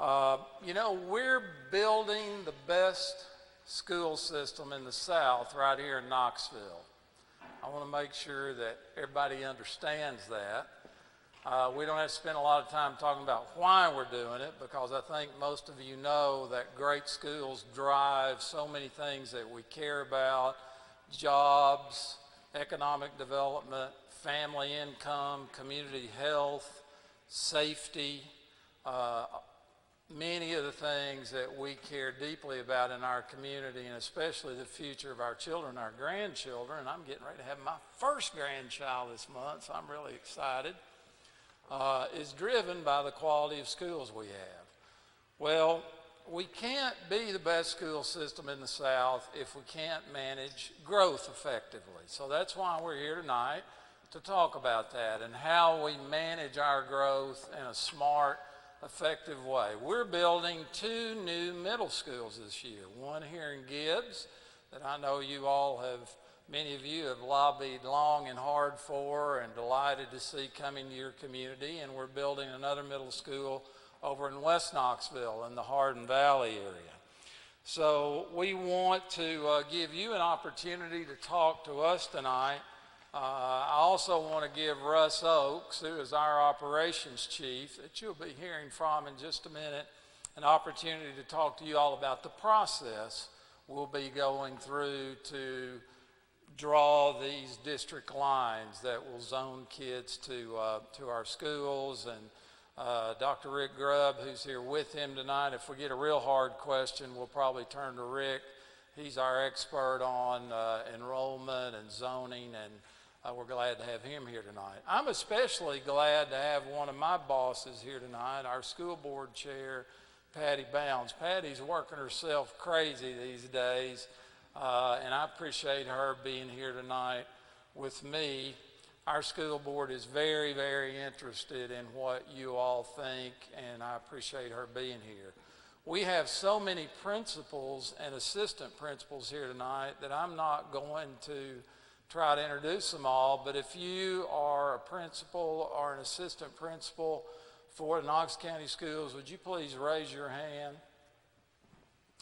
You know, we're building the best school system in the South right here in Knoxville. I want to make sure that everybody understands that. We don't have to spend a lot of time talking about why we're doing it, because I think most of you know that great schools drive so many things that we care about: jobs, economic development, family income, community health, safety, many of the things that we care deeply about in our community, and especially the future of our children, our grandchildren. And I'm getting ready to have my first grandchild this month, so I'm really excited. Is driven by the quality of schools we have. Well, we can't be the best school system in the South if we can't manage growth effectively. So that's why we're here tonight, to talk about that and how we manage our growth in a smart, effective way. We're building 2 new middle schools this year. One here in Gibbs that I know you all have, many of you have lobbied long and hard for and delighted to see coming to your community. And we're building another middle school over in West Knoxville in the Hardin Valley area. So we want to give you an opportunity to talk to us tonight. I also want to give Russ Oakes, who is our operations chief, that you'll be hearing from in just a minute, an opportunity to talk to you all about the process we'll be going through to draw these district lines that will zone kids to our schools. And Dr. Rick Grubb, who's here with him tonight, if we get a real hard question, we'll probably turn to Rick. He's our expert on enrollment and zoning, and we're glad to have him here tonight. I'm especially glad to have one of my bosses here tonight, our school board chair, Patty Bounds. Patty's working herself crazy these days, and I appreciate her being here tonight with me. Our school board is very, very interested in what you all think, and I appreciate her being here. We have so many principals and assistant principals here tonight that I'm not going to try to introduce them all, but if you are a principal or an assistant principal for the Knox County Schools, would you please raise your hand?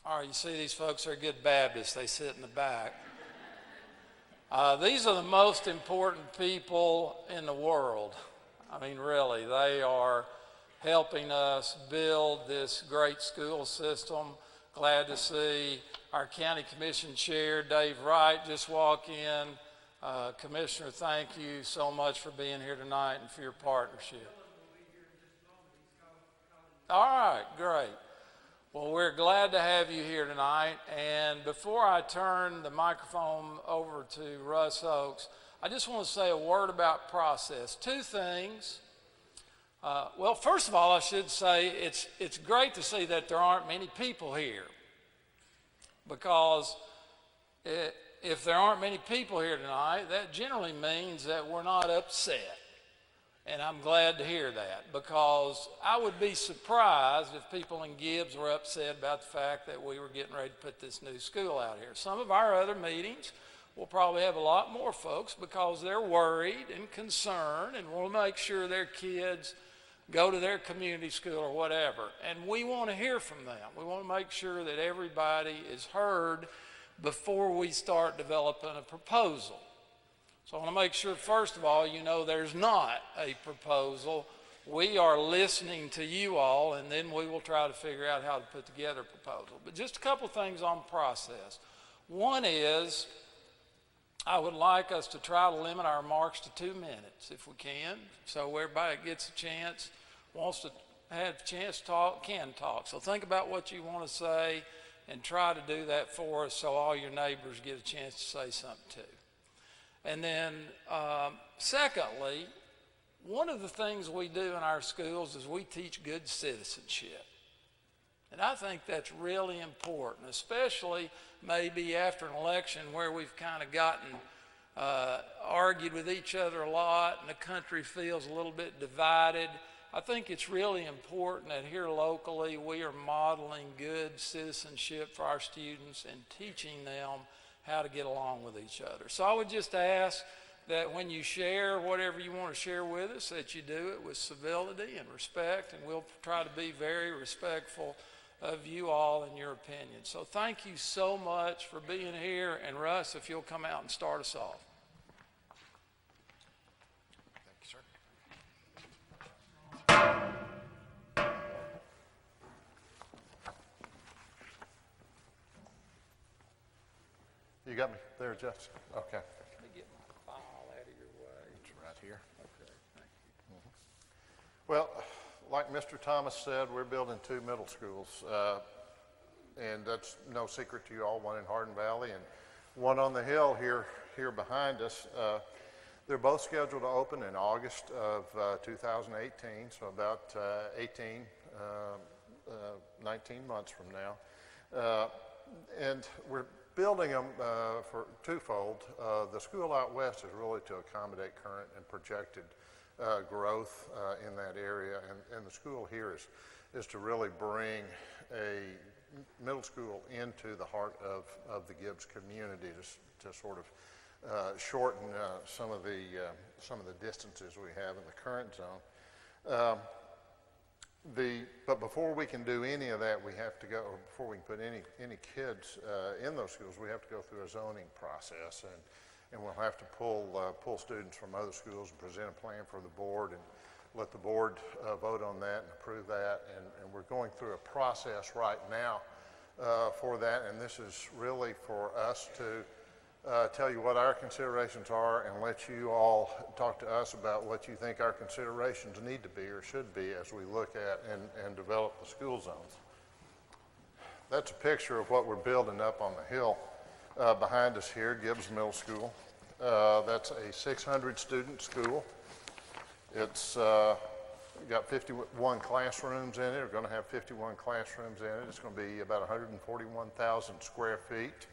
All right, you see these folks are good Baptists. They sit in the back. These are the most important people in the world. I mean, really, they are helping us build this great school system. Glad to see our county commission chair, Dave Wright, just walk in. Commissioner, thank you so much for being here tonight and for your partnership. All right, great. Well, we're glad to have you here tonight. And before I turn the microphone over to Russ Oakes, I just want to say a word about process. 2 things. Well, first of all, I should say it's great to see that there aren't many people here, because if there aren't many people here tonight, that generally means that we're not upset. And I'm glad to hear that, because I would be surprised if people in Gibbs were upset about the fact that we were getting ready to put this new school out here. Some of our other meetings will probably have a lot more folks, because they're worried and concerned and want to make sure their kids go to their community school or whatever. And we want to hear from them. We want to make sure that everybody is heard before we start developing a proposal. So I want to make sure, first of all, you know there's not a proposal. We are listening to you all, and then we will try to figure out how to put together a proposal. But just a couple things on process. One is, I would like us to try to limit our remarks to 2 minutes if we can, so everybody gets a chance, wants to have a chance to talk, can talk. So think about what you want to say and try to do that for us so all your neighbors get a chance to say something too. And then secondly, one of the things we do in our schools is we teach good citizenship. And I think that's really important, especially maybe after an election where we've kind of gotten argued with each other a lot and the country feels a little bit divided. I think it's really important that here locally we are modeling good citizenship for our students and teaching them how to get along with each other. So I would just ask that when you share whatever you want to share with us, that you do it with civility and respect, and we'll try to be very respectful of you all and your opinions. So thank you so much for being here, and Russ, if you'll come out and start us off. Thank you, sir. You got me there, Jessica? Okay. Let me get my file out of your way. It's right here. Okay, thank you. Well, like Mr. Thomas said, we're building 2 middle schools, and that's no secret to you all, one in Hardin Valley and one on the hill here behind us. They're both scheduled to open in August of 2018, so about 19 months from now. And we're building them for twofold. The school out west is really to accommodate current and projected growth in that area, and the school here is to really bring a middle school into the heart of the Gibbs community to sort of shorten some of the distances we have in the current zone. But before we can do any of that, we have to go, or before we can put any kids in those schools, we have to go through a zoning process, and we'll have to pull students from other schools and present a plan for the board and let the board vote on that and approve that. And we're going through a process right now for that, and this is really for us to tell you what our considerations are and let you all talk to us about what you think our considerations need to be or should be as we look at and develop the school zones. That's a picture of what we're building up on the hill behind us here, Gibbs Middle School. That's a 600 student school. It's got 51 classrooms in it. We're going to have 51 classrooms in it. It's going to be about 141,000 square feet.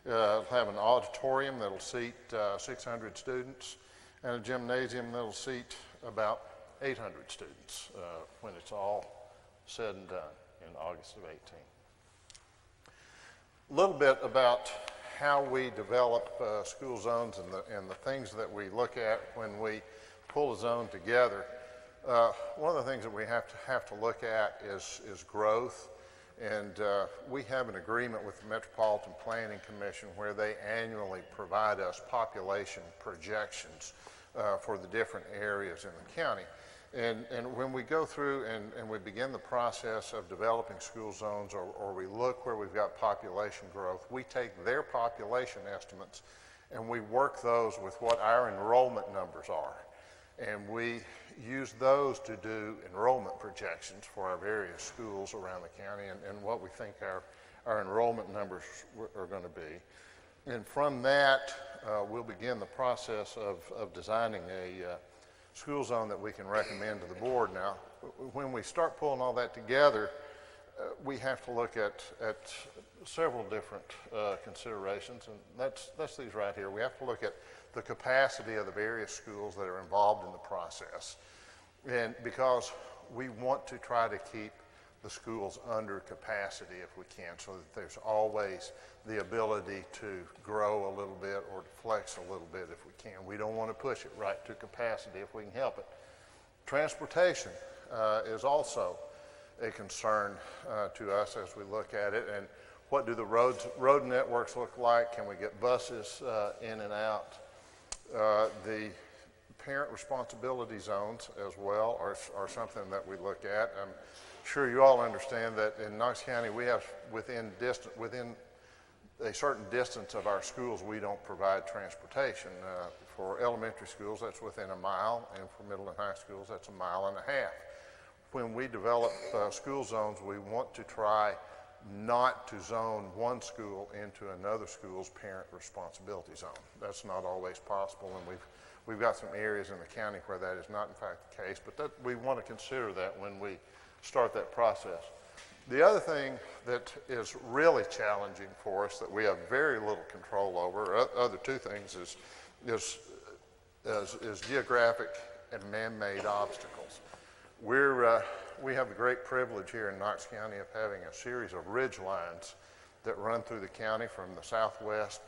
It'll have an auditorium that'll seat 600 students and a gymnasium that'll seat about 800 students when it's all said and done in August of 18. A little bit about how we develop school zones and the things that we look at when we pull a zone together. One of the things that we have to look at is growth. And we have an agreement with the Metropolitan Planning Commission where they annually provide us population projections for the different areas in the county. And when we go through and we begin the process of developing school zones, or we look where we've got population growth, we take their population estimates and we work those with what our enrollment numbers are. And we use those to do enrollment projections for our various schools around the county and what we think our enrollment numbers are going to be. And from that, we'll begin the process of designing a school zone that we can recommend to the board. Now, when we start pulling all that together, we have to look at several different considerations, and that's these right here. We have to look at the capacity of the various schools that are involved in the process. And because we want to try to keep the schools under capacity if we can, so that there's always the ability to grow a little bit or to flex a little bit if we can. We don't want to push it right to capacity if we can help it. Transportation is also a concern to us as we look at it. And what do the road networks look like? Can we get buses in and out? The parent responsibility zones as well are something that we look at. I'm sure you all understand that in Knox County we have within a certain distance of our schools we don't provide transportation. For elementary schools that's within a mile, and for middle and high schools that's a mile and a half. When we develop school zones, we want to try not to zone one school into another school's parent responsibility zone. That's not always possible, and we've got some areas in the county where that is not in fact the case, but we want to consider that when we start that process. The other thing that is really challenging for us that we have very little control over, other two things, is geographic and man-made obstacles. We have the great privilege here in Knox County of having a series of ridge lines that run through the county from the southwest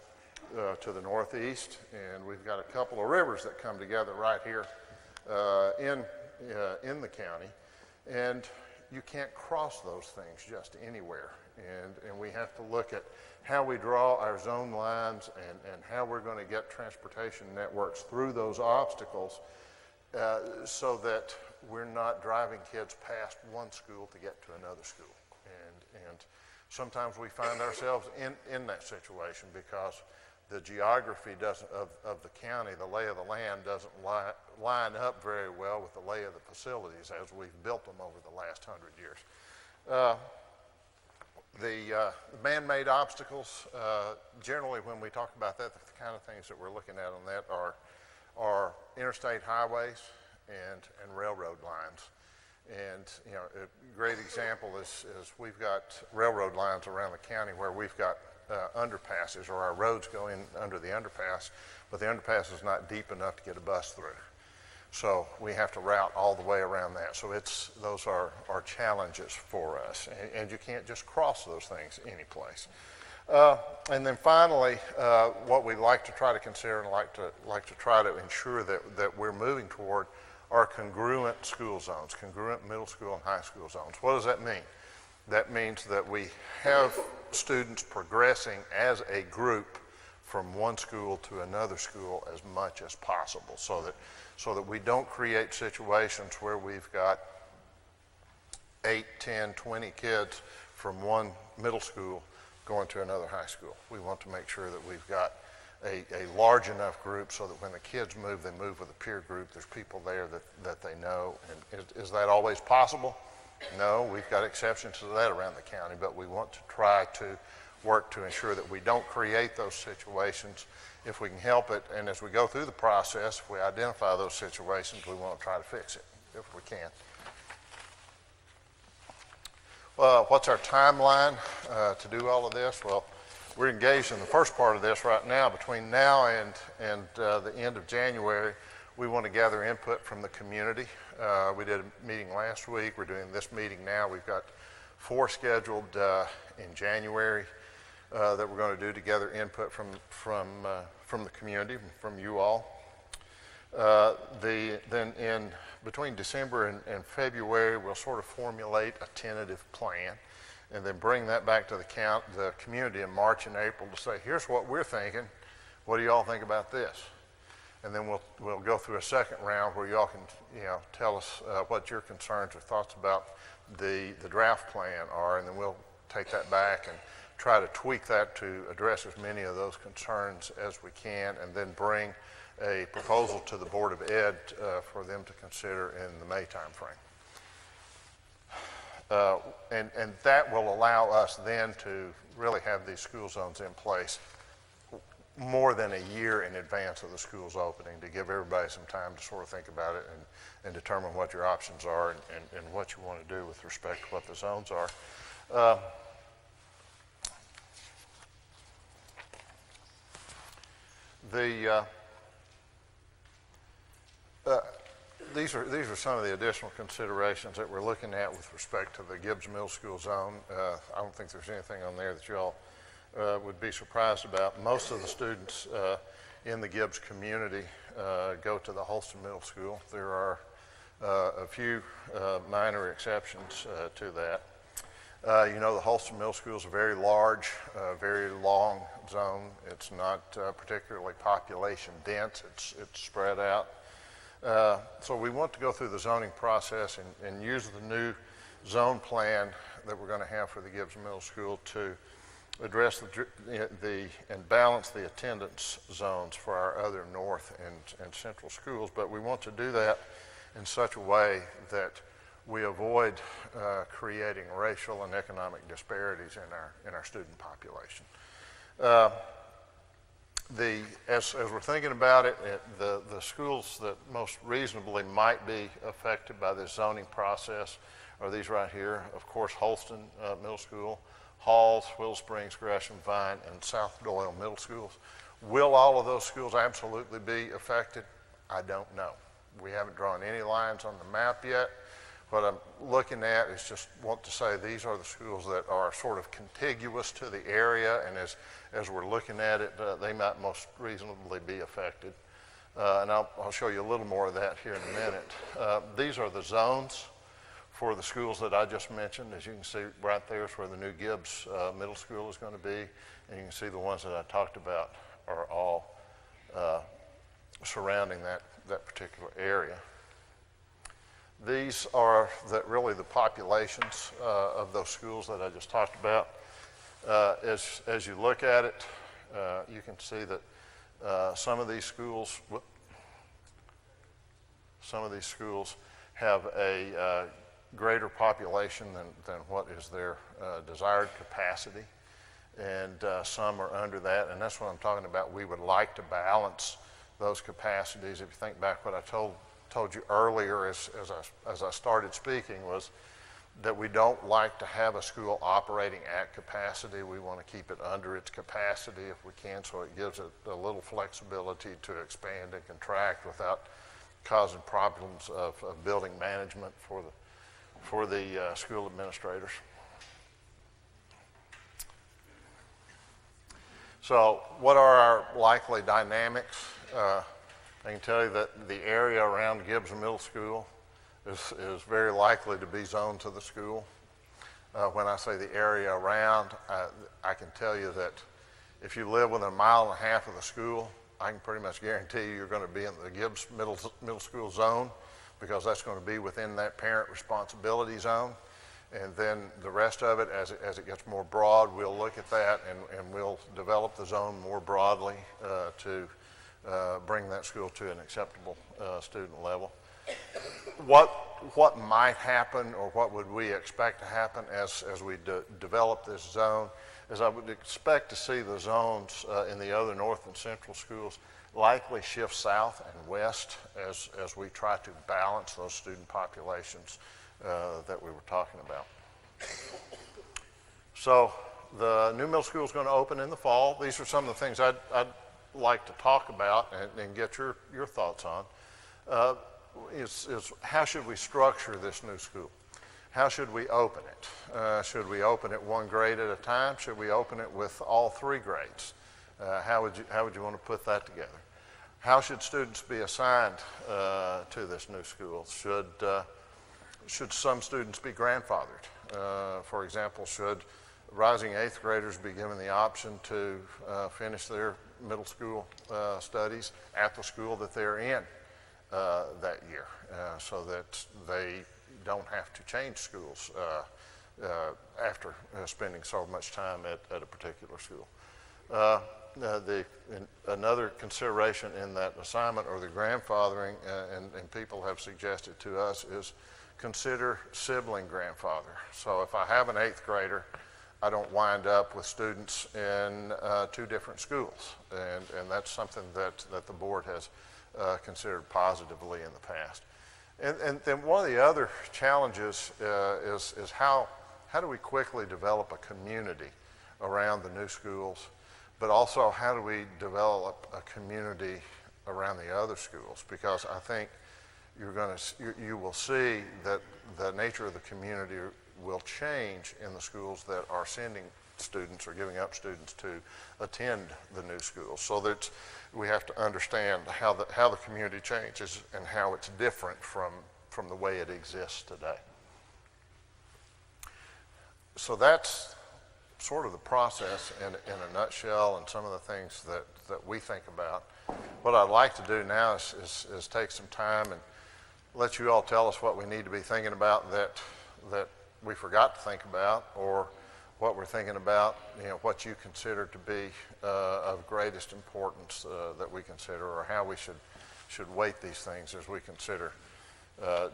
to the northeast, and we've got a couple of rivers that come together right here in the county, and you can't cross those things just anywhere. And we have to look at how we draw our zone lines and how we're going to get transportation networks through those obstacles so that we're not driving kids past one school to get to another school. And sometimes we find ourselves in that situation because the geography of the county, the lay of the land, doesn't line up very well with the lay of the facilities as we've built them over the last 100 years. The man-made obstacles, generally when we talk about that, the kind of things that we're looking at on that are interstate highways and railroad lines. And you know, a great example is we've got railroad lines around the county where we've got underpasses, or our roads go in under the underpass, but the underpass is not deep enough to get a bus through. So we have to route all the way around that. So those are challenges for us, and you can't just cross those things any place. And then finally, what we like to try to consider and like to try to ensure that we're moving toward are congruent school zones, congruent middle school and high school zones. What does that mean? That means that we have students progressing as a group from one school to another school as much as possible, so that we don't create situations where we've got 8, 10, 20 kids from one middle school going to another high school. We want to make sure that we've got a large enough group so that when the kids move, they move with a peer group. There's people there that they know. And is that always possible? No, we've got exceptions to that around the county, but we want to try to work to ensure that we don't create those situations if we can help it. And as we go through the process, if we identify those situations, we want to try to fix it if we can. Well, what's our timeline to do all of this? Well, we're engaged in the first part of this right now. Between now and the end of January, we want to gather input from the community. We did a meeting last week. We're doing this meeting now. We've got 4 scheduled in January that we're going to do to gather input from the community, from you all. Then in between December and February, we'll sort of formulate a tentative plan, and then bring that back to the community in March and April to say, here's what we're thinking. What do y'all think about this? And then we'll go through a second round where y'all can tell us what your concerns or thoughts about the draft plan are, and then we'll take that back and try to tweak that to address as many of those concerns as we can, and then bring a proposal to the Board of Ed for them to consider in the May timeframe. And that will allow us then to really have these school zones in place more than a year in advance of the school's opening, to give everybody some time to sort of think about it and determine what your options are and what you want to do with respect to what the zones are. These are some of the additional considerations that we're looking at with respect to the Gibbs Middle School zone. I don't think there's anything on there that you all would be surprised about. Most of the students in the Gibbs community go to the Holston Middle School. There are a few minor exceptions to that. The Holston Middle School is a very large, very long zone. It's not particularly population dense. It's spread out. So we want to go through the zoning process and use the new zone plan that we're going to have for the Gibbs Middle School to address and balance the attendance zones for our other north and central schools. But we want to do that in such a way that we avoid creating racial and economic disparities in our student population. As we're thinking about it, the schools that most reasonably might be affected by this zoning process are these right here. Of course, Holston Middle School, Halls, Willow Springs, Gresham, Vine, and South Doyle Middle Schools. Will all of those schools absolutely be affected? I don't know. We haven't drawn any lines on the map yet. What I'm looking at is just want to say these are the schools that are sort of contiguous to the area, and as we're looking at it, they might most reasonably be affected. And I'll show you a little more of that here in a minute. These are the zones for the schools that I just mentioned. As you can see right there is where the new Gibbs Middle School is going to be, and you can see the ones that I talked about are all surrounding that particular area. These are really the populations of those schools that I just talked about. As you look at it, you can see that some of these schools have a greater population than what is their desired capacity, and some are under that, and that's what I'm talking about. We would like to balance those capacities. If you think back what I told you earlier as I started speaking, was that we don't like to have a school operating at capacity. We want to keep it under its capacity if we can, so it gives it a little flexibility to expand and contract without causing problems of building management for the school administrators. So what are our likely dynamics? I can tell you that the area around Gibbs Middle School is very likely to be zoned to the school. When I say the area around, I can tell you that if you live within 1.5 miles of the school, I can pretty much guarantee you you're going to be in the Gibbs Middle School zone, because that's going to be within that parent responsibility zone. And then the rest of it, as it gets more broad, we'll look at that and we'll develop the zone more broadly to bring that school to an acceptable student level. What might happen, or what would we expect to happen as we develop this zone, is I would expect to see the zones in the other north and central schools likely shift south and west as we try to balance those student populations that we were talking about. So the new middle school is going to open in the fall. These are some of the things I'd like to talk about and get your thoughts on. Is how should we structure this new school? How should we open it? Should we open it one grade at a time? Should we open it with all 3 grades? How would you want to put that together? How should students be assigned to this new school? Should some students be grandfathered? For example, should rising 8th graders be given the option to finish their middle school studies at the school that they're in that year, so that they don't have to change schools after spending so much time at a particular school? Another consideration in that assignment or the grandfathering, and people have suggested to us, is consider sibling grandfather. So if I have an 8th grader, I don't wind up with students in 2 different schools, and that's something that the board has considered positively in the past. And then one of the other challenges is how do we quickly develop a community around the new schools, but also how do we develop a community around the other schools? Because I think you will see that the nature of the community will change in the schools that are sending students or giving up students to attend the new schools. So that we have to understand how the community changes and how it's different from the way it exists today. So that's sort of the process in a nutshell, and some of the things that we think about. What I'd like to do now is take some time and let you all tell us what we need to be thinking about that we forgot to think about, or what we're thinking about, what you consider to be of greatest importance that we consider, or how we should weight these things as we consider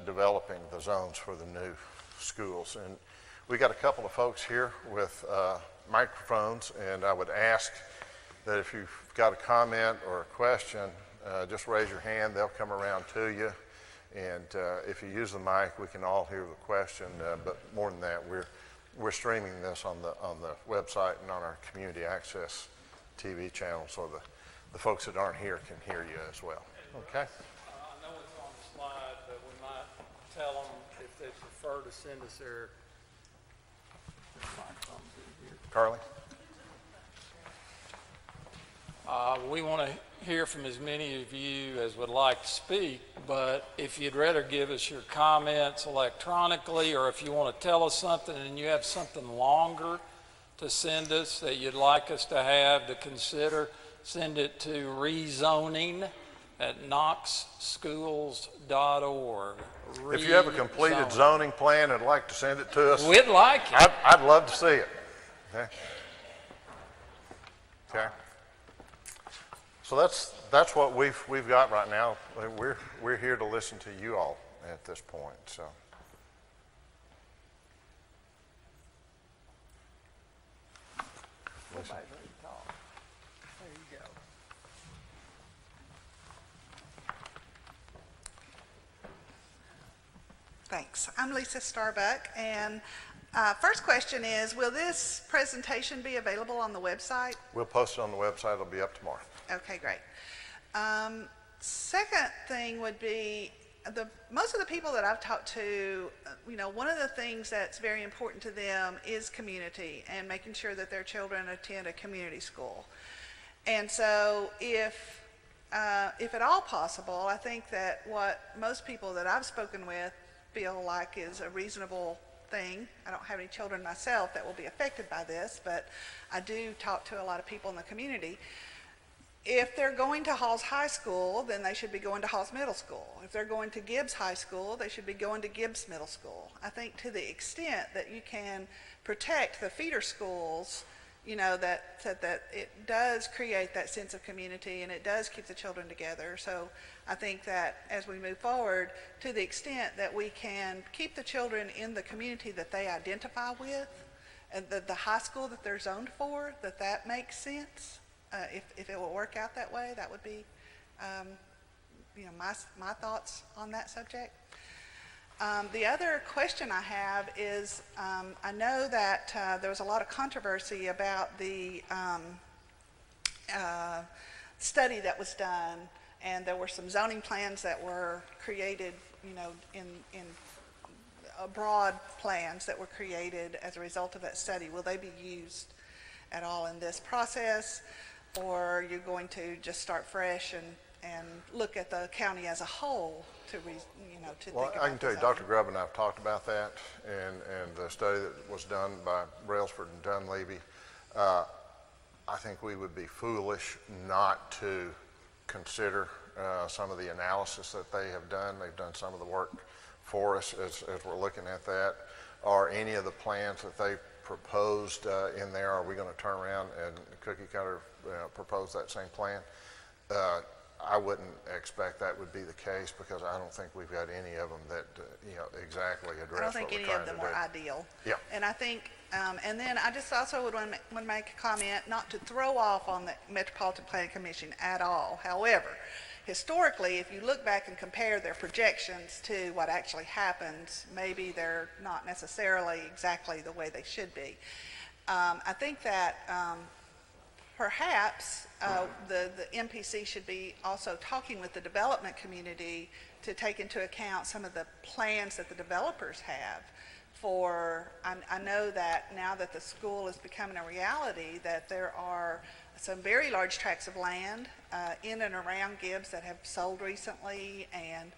developing the zones for the new schools. And we got a couple of folks here with microphones, and I would ask that if you've got a comment or a question, just raise your hand. They'll come around to you. And if you use the mic, we can all hear the question. But more than that, we're streaming this on the website and on our community access TV channel, so the folks that aren't here can hear you as well. Okay. I know it's on the slide, but we might tell them if to send us their microphones in here. Carly? We want to hear from as many of you as would like to speak, but if you'd rather give us your comments electronically, or if you want to tell us something and you have something longer to send us that you'd like us to have to consider, send it to rezoning at knoxschools.org. If you have a completed zoning plan and would like to send it to us, We'd like it. I'd love to see it. Okay. Okay. So that's what we've got right now. We're here to listen to you all at this point. So. Listen. There you go. Thanks. I'm Lisa Starbuck, and first question is, will this presentation be available on the website? We'll post it on the website. It'll be up tomorrow. Okay, great. Second thing would be, most of the people that I've talked to, one of the things that's very important to them is community and making sure that their children attend a community school. And so if at all possible, I think that what most people that I've spoken with feel like is a reasonable thing. I don't have any children myself that will be affected by this, but I do talk to a lot of people in the community. If they're going to Halls High School, then they should be going to Halls Middle School. If they're going to Gibbs High School, they should be going to Gibbs Middle School. I think to the extent that you can protect the feeder schools, that it does create that sense of community and it does keep the children together. So I think that as we move forward, to the extent that we can keep the children in the community that they identify with, and the high school that they're zoned for, that makes sense. If it will work out that way, that would be, my thoughts on that subject. The other question I have is, I know that there was a lot of controversy about the study that was done, and there were some zoning plans that were created, in broad plans that were created as a result of that study. Will they be used at all in this process, or you're going to just start fresh and look at the county as a whole to think about I can tell you, Dr. Grubb and I have talked about that, and the study that was done by Brailsford and Dunleavy. I think we would be foolish not to consider some of the analysis that they have done. They've done some of the work for us as we're looking at that. Are any of the plans that they proposed in there, are we going to turn around and cookie cutter propose that same plan? I wouldn't expect that would be the case, because I don't think we've got any of them that exactly address what we're trying to do. I don't think any of them are ideal. Yeah. And I think, and then I just also would want to make a comment, not to throw off on the Metropolitan Planning Commission at all. However, historically, if you look back and compare their projections to what actually happens, maybe they're not necessarily exactly the way they should be. I think that perhaps the MPC should be also talking with the development community to take into account some of the plans that the developers have for, I know that now that the school is becoming a reality, that there are some very large tracts of land in and around Gibbs that have sold recently, and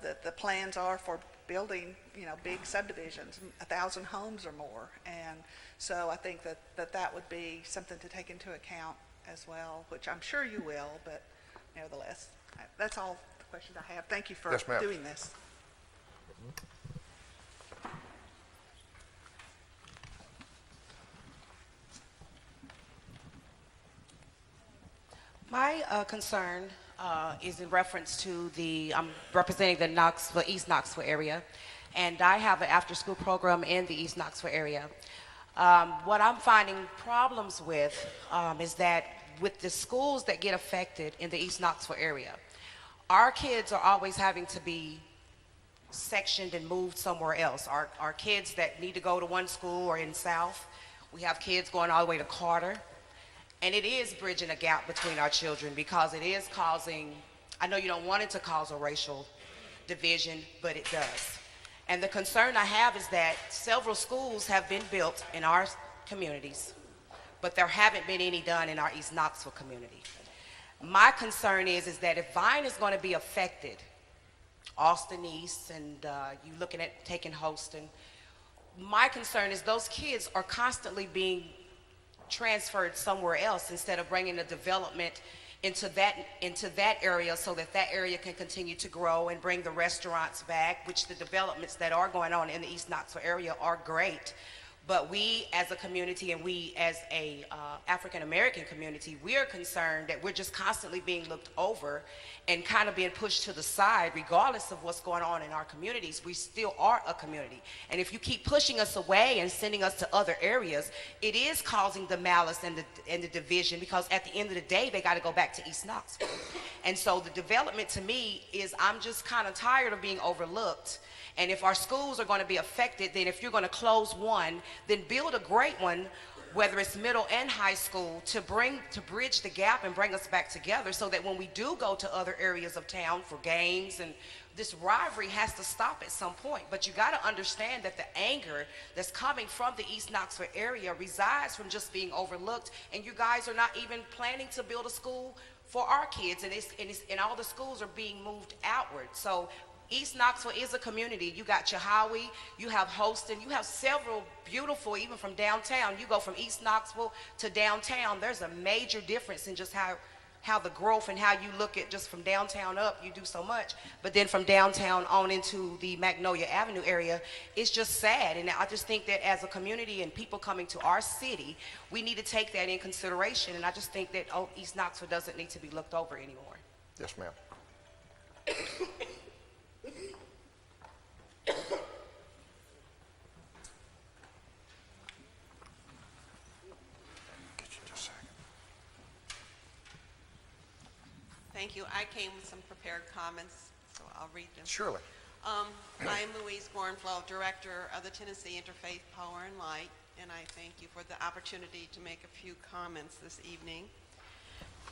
that the plans are for building big subdivisions, 1,000 homes or more. And so I think that would be something to take into account as well, which I'm sure you will, but nevertheless, that's all the questions I have. Thank you for doing this. My concern is in reference to I'm representing the East Knoxville area, and I have an after-school program in the East Knoxville area. What I'm finding problems with is that with the schools that get affected in the East Knoxville area, our kids are always having to be sectioned and moved somewhere else. Our kids that need to go to one school are in South. We have kids going all the way to Carter. And it is bridging a gap between our children, because it is causing, I know you don't want it to cause a racial division, but it does. And the concern I have is that several schools have been built in our communities, but there haven't been any done in our East Knoxville community. My concern is that if Vine is going to be affected, Austin East, and you looking at taking Holston, my concern is those kids are constantly being transferred somewhere else instead of bringing the development into that area so that that area can continue to grow and bring the restaurants back, which the developments that are going on in the East Knoxville area are great. But we as a community and we as a African American community, we are concerned that we're just constantly being looked over and kind of being pushed to the side regardless of what's going on in our communities. We still are a community. And if you keep pushing us away and sending us to other areas, it is causing the malice and the division, because at the end of the day, they got to go back to East Knoxville. And so the development to me is, I'm just kind of tired of being overlooked. And if our schools are going to be affected, then if you're going to close one, then build a great one, whether it's middle and high school, to bridge the gap and bring us back together, so that when we do go to other areas of town for games, and this rivalry has to stop at some point. But you got to understand that the anger that's coming from the East Knoxville area resides from just being overlooked, and you guys are not even planning to build a school for our kids, and all the schools are being moved outward. So East Knoxville is a community. You got Chihowie, you have Holston, you have several beautiful, even from downtown. You go from East Knoxville to downtown, there's a major difference in just how the growth and how you look at just from downtown up, you do so much. But then from downtown on into the Magnolia Avenue area, it's just sad. And I just think that as a community and people coming to our city, we need to take that in consideration. And I just think that East Knoxville doesn't need to be looked over anymore. Yes, ma'am. Thank you. I came with some prepared comments, so I'll read them. Surely. I'm Louise Gornflow, Director of the Tennessee Interfaith Power and Light, and I thank you for the opportunity to make a few comments this evening.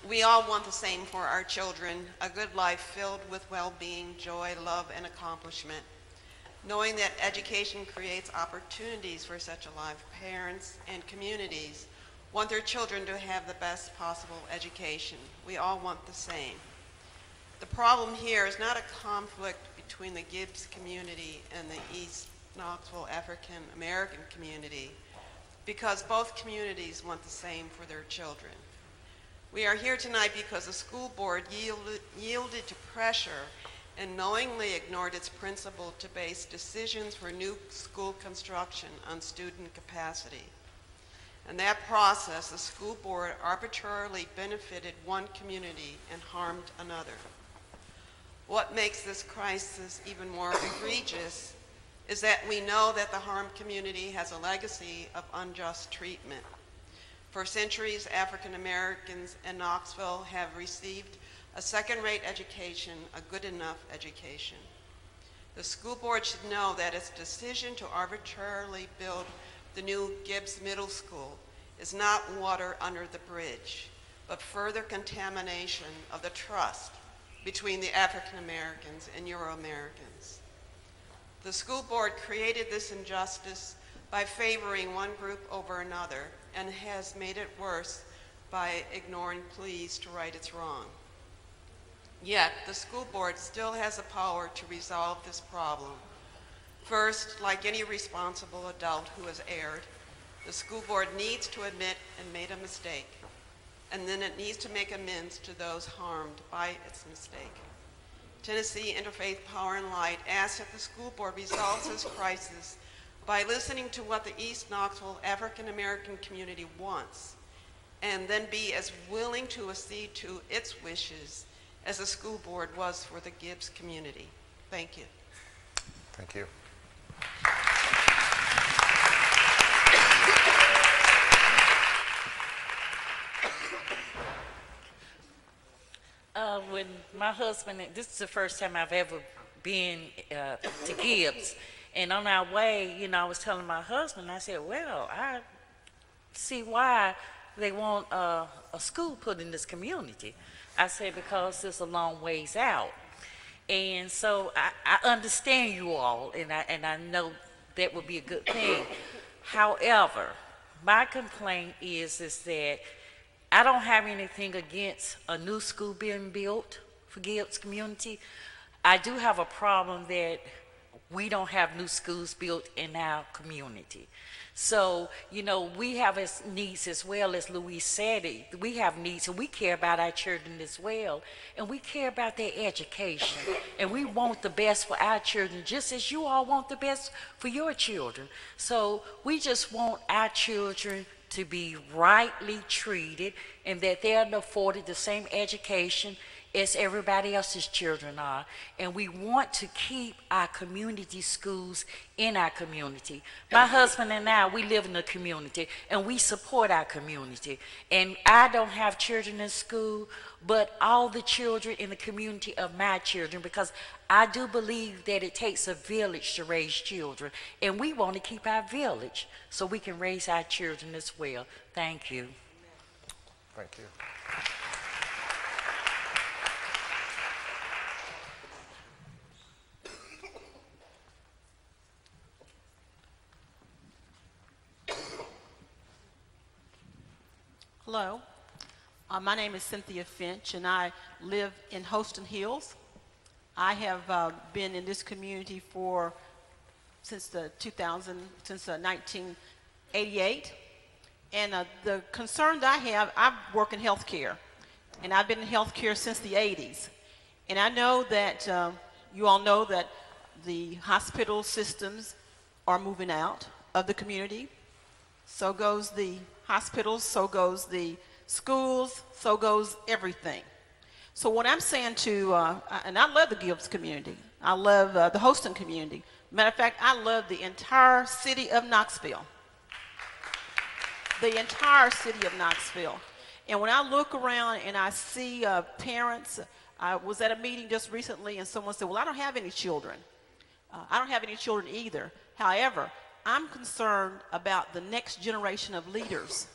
We all want the same for our children, a good life filled with well-being, joy, love, and accomplishment. Knowing that education creates opportunities for such a life, parents and communities want their children to have the best possible education. We all want the same. The problem here is not a conflict between the Gibbs community and the East Knoxville African American community, because both communities want the same for their children. We are here tonight because the school board yielded to pressure and knowingly ignored its principle to base decisions for new school construction on student capacity. In that process, the school board arbitrarily benefited one community and harmed another. What makes this crisis even more egregious is that we know that the harmed community has a legacy of unjust treatment. For centuries, African Americans in Knoxville have received a second-rate education, a good enough education. The school board should know that its decision to arbitrarily build the new Gibbs Middle School is not water under the bridge, but further contamination of the trust between the African Americans and Euro-Americans. The school board created this injustice by favoring one group over another and has made it worse by ignoring pleas to right its wrong. Yet, the school board still has the power to resolve this problem. First, like any responsible adult who has erred, the school board needs to admit and made a mistake, and then it needs to make amends to those harmed by its mistake. Tennessee Interfaith Power and Light asks that the school board resolves this crisis by listening to what the East Knoxville African American community wants, and then be as willing to accede to its wishes as the school board was for the Gibbs community. Thank you. Thank you. When my husband, this is the first time I've ever been to Gibbs, and on our way, I was telling my husband, I said, well, I see why they want a school put in this community. I said, because it's a long ways out. And so I understand you all, and I know that would be a good thing. However, my complaint is that I don't have anything against a new school being built for Gibbs community. I do have a problem that we don't have new schools built in our community. So, you know, we have as needs as well, as Louise said it. We have needs, and we care about our children as well. And we care about their education. And we want the best for our children, just as you all want the best for your children. So we just want our children to be rightly treated, and that they are afforded the same education as everybody else's children are. And we want to keep our community schools in our community. My husband and I, we live in the community, and we support our community. And I don't have children in school, but all the children in the community are my children, because I do believe that it takes a village to raise children, and we want to keep our village so we can raise our children as well. Thank you. Thank you. Hello, my name is Cynthia Finch, and I live in Holston Hills. I have been in this community since 1988, and the concern that I work in healthcare, and I've been in healthcare since the 80s, and I know that you all know that the hospital systems are moving out of the community. So goes the hospitals, so goes the schools, so goes everything. So what I'm saying and I love the Gibbs community. I love the Holston community. Matter of fact, I love the entire city of Knoxville. The entire city of Knoxville. And when I look around and I see parents, I was at a meeting just recently and someone said, well, I don't have any children. I don't have any children either. However, I'm concerned about the next generation of leaders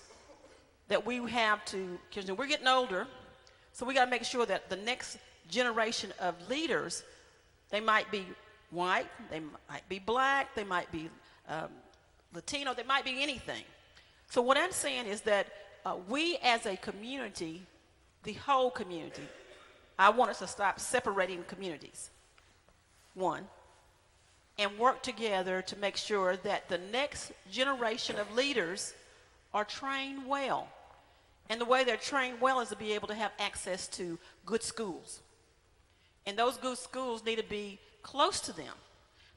that we have to, because we're getting older, so we got to make sure that the next generation of leaders, they might be white, they might be black, they might be Latino, they might be anything. So what I'm saying is that we as a community, the whole community, I want us to stop separating communities, one, and work together to make sure that the next generation of leaders are trained well. And the way they're trained well is to be able to have access to good schools. And those good schools need to be close to them.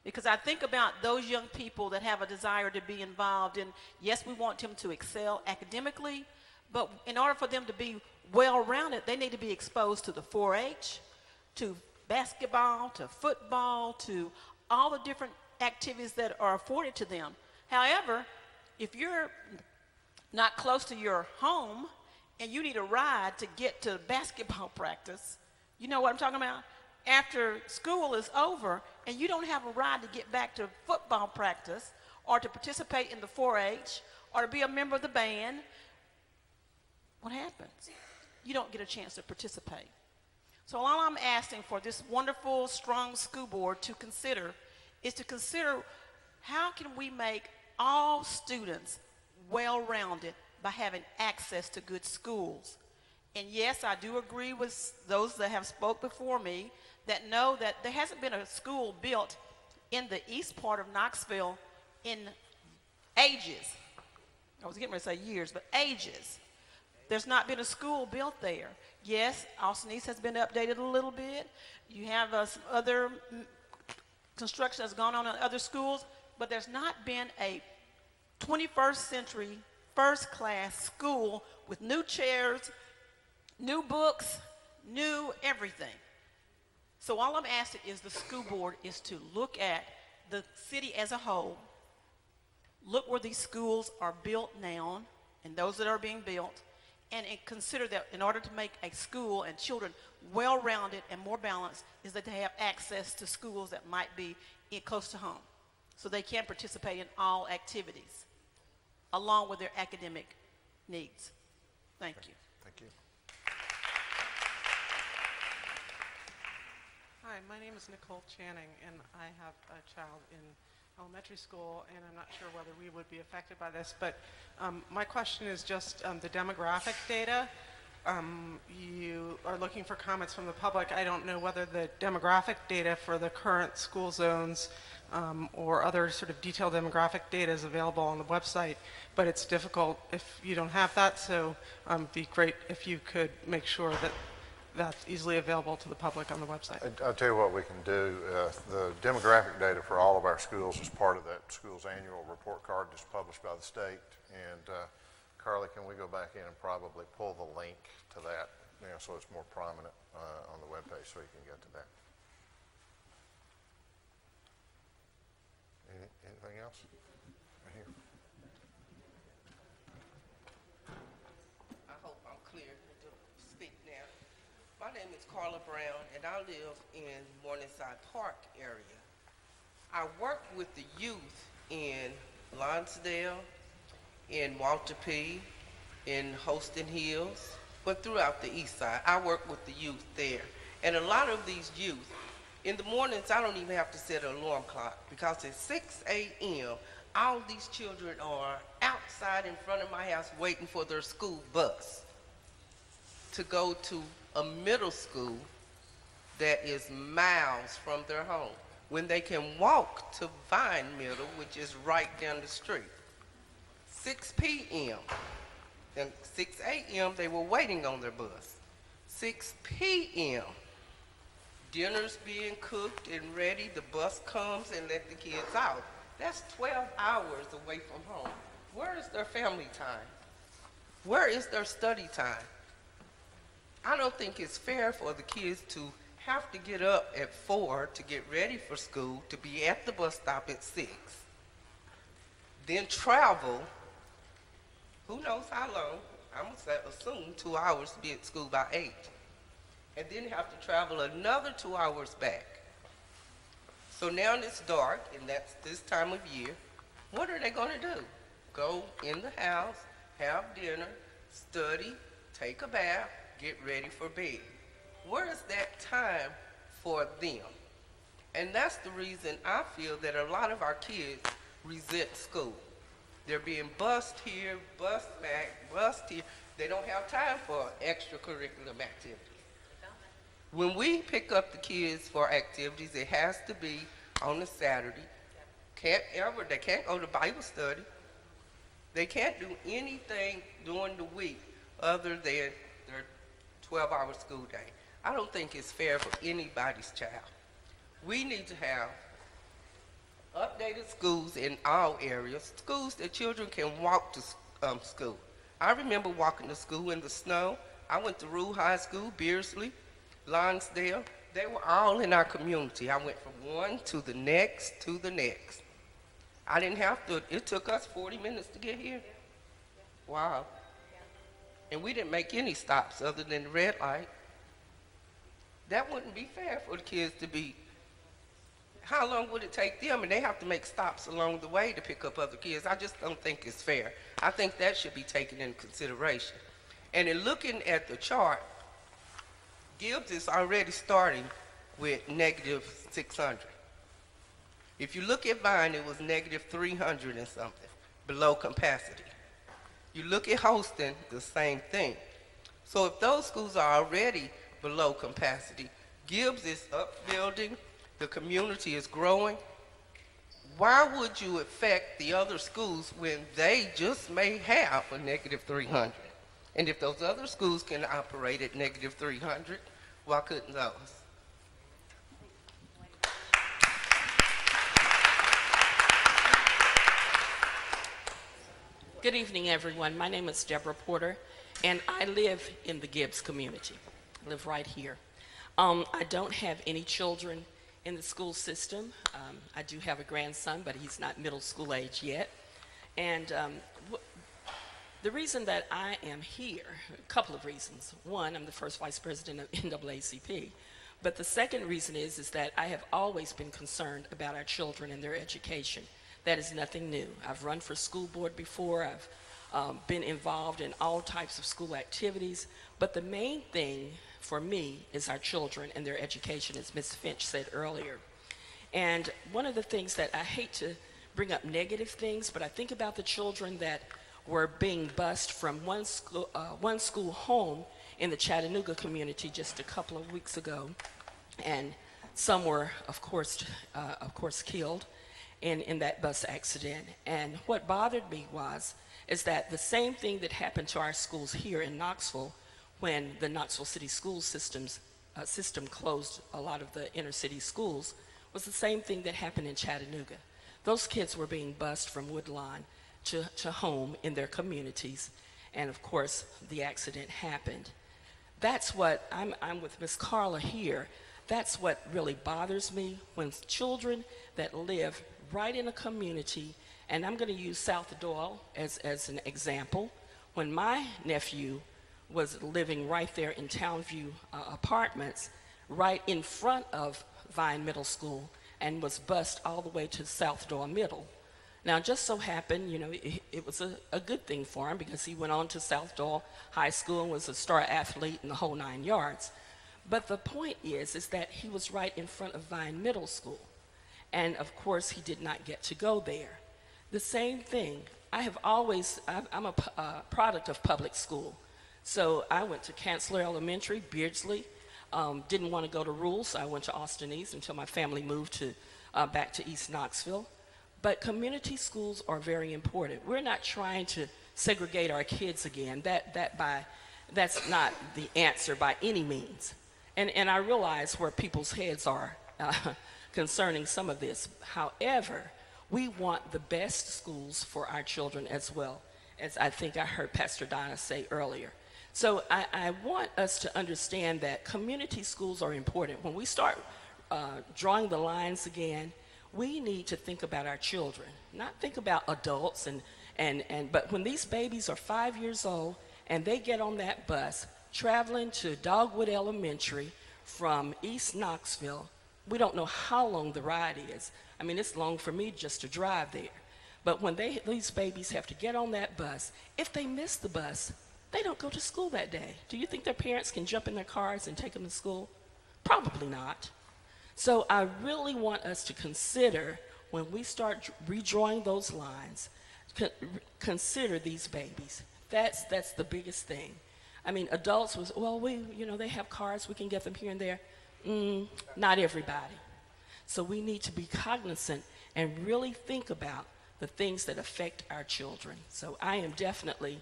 Because I think about those young people that have a desire to be involved in, yes, we want them to excel academically, but in order for them to be well-rounded, they need to be exposed to the 4-H, to basketball, to football, to all the different activities that are afforded to them. However, if you're not close to your home and you need a ride to get to basketball practice, you know what I'm talking about? After school is over and you don't have a ride to get back to football practice or to participate in the 4-H or to be a member of the band, what happens? You don't get a chance to participate. So all I'm asking for this wonderful, strong school board to consider is to consider how can we make all students well-rounded by having access to good schools. And yes, I do agree with those that have spoke before me that know that there hasn't been a school built in the east part of Knoxville in ages. I was getting ready to say years, but ages. There's not been a school built there. Yes, Austin East has been updated a little bit. You have some other construction that's gone on in other schools, but there's not been a 21st century first-class school with new chairs, new books, new everything. So all I'm asking is the school board is to look at the city as a whole, look where these schools are built now and those that are being built, and consider that in order to make a school and children well-rounded and more balanced is that they have access to schools that might be close to home so they can participate in all activities along with their academic needs. Thank you. Thank you. Hi, my name is Nicole Channing, and I have a child in elementary school, and I'm not sure whether we would be affected by this, but my question is just the demographic data. You are looking for comments from the public. I don't know whether the demographic data for the current school zones or other sort of detailed demographic data is available on the website, but it's difficult if you don't have that, so it'd be great if you could make sure that that's easily available to the public on the website. I'll tell you what we can do. The demographic data for all of our schools is part of that school's annual report card that's published by the state. And Carly, can we go back in and probably pull the link to that, so it's more prominent on the webpage so you can get to that. Anything else? Right here. I hope I'm clear to speak now. My name is Carla Brown, and I live in Morningside Park area. I work with the youth in Lonsdale, in Walter P., in Holston Hills, but throughout the east side. I work with the youth there. And a lot of these youth, in the mornings, I don't even have to set an alarm clock because at 6 a.m., all these children are outside in front of my house waiting for their school bus to go to a middle school that is miles from their home when they can walk to Vine Middle, which is right down the street. 6 p.m. and 6 a.m. they were waiting on their bus. 6 p.m. dinner's being cooked and ready, the bus comes and let the kids out. That's 12 hours away from home. Where is their family time? Where is their study time? I don't think it's fair for the kids to have to get up at 4 to get ready for school, to be at the bus stop at 6, then travel, who knows how long, I'm gonna assume 2 hours to be at school by 8, and then have to travel another 2 hours back. So now it's dark, and that's this time of year. What are they gonna do? Go in the house, have dinner, study, take a bath, get ready for bed. Where is that time for them? And that's the reason I feel that a lot of our kids resent school. They're being bussed here, bussed back, bussed here. They don't have time for extracurricular activities. When we pick up the kids for activities, it has to be on a Saturday. They can't go to Bible study. They can't do anything during the week other than their 12-hour school day. I don't think it's fair for anybody's child. We need to have updated schools in all areas, schools that children can walk to school. I remember walking to school in the snow. I went to Rule High School, Beardsley, Lonsdale. They were all in our community. I went from one to the next to the next. I didn't have to, it took us 40 minutes to get here. Wow. And we didn't make any stops other than the red light. That wouldn't be fair for the kids to be. How long would it take them? And they have to make stops along the way to pick up other kids. I just don't think it's fair. I think that should be taken into consideration. And in looking at the chart, Gibbs is already starting with negative 600. If you look at Vine, it was negative 300 and something, below capacity. You look at Holston, the same thing. So if those schools are already below capacity, Gibbs is upbuilding, the community is growing. Why would you affect the other schools when they just may have a negative 300? And if those other schools can operate at negative 300, why couldn't those? Good evening, everyone. My name is Deborah Porter, and I live in the Gibbs community. I live right here. I don't have any children in the school system. I do have a grandson, but he's not middle school age yet. And the reason that I am here, a couple of reasons. One, I'm the first vice president of NAACP. But the second reason is that I have always been concerned about our children and their education. That is nothing new. I've run for school board before. I've been involved in all types of school activities. But the main thing for me is our children and their education, as Ms. Finch said earlier. And one of the things that I hate to bring up negative things, but I think about the children that were being bused from one school home in the Chattanooga community just a couple of weeks ago, and some were, of course, killed in that bus accident. And what bothered me is that the same thing that happened to our schools here in Knoxville when the Knoxville City School system closed a lot of the inner city schools was the same thing that happened in Chattanooga. Those kids were being bused from Woodlawn to home in their communities, and of course the accident happened. That's what I'm with Miss Carla here. That's what really bothers me, when children that live right in a community, and I'm going to use South Doyle as an example. When my nephew was living right there in Townview Apartments, right in front of Vine Middle School, and was bused all the way to South Doyle Middle. Now, just so happened, you know, it was a good thing for him, because he went on to South Doyle High School and was a star athlete in the whole 9 yards. But the point is that he was right in front of Vine Middle School. And of course, he did not get to go there. The same thing, I'm a product of public school. So I went to Chancellor Elementary, Beardsley, didn't want to go to rural, so I went to Austin East until my family moved back to East Knoxville. But community schools are very important. We're not trying to segregate our kids again. That's not the answer by any means. And I realize where people's heads are concerning some of this. However, we want the best schools for our children as well, as I think I heard Pastor Donna say earlier. So I want us to understand that community schools are important. When we start drawing the lines again, we need to think about our children, not think about adults. But when these babies are 5 years old and they get on that bus traveling to Dogwood Elementary from East Knoxville, we don't know how long the ride is. I mean, it's long for me just to drive there. But when these babies have to get on that bus, if they miss the bus, they don't go to school that day. Do you think their parents can jump in their cars and take them to school? Probably not. So I really want us to consider, when we start redrawing those lines, consider these babies. That's the biggest thing. I mean, adults they have cars, we can get them here and there. Not everybody. So we need to be cognizant and really think about the things that affect our children. So I am definitely,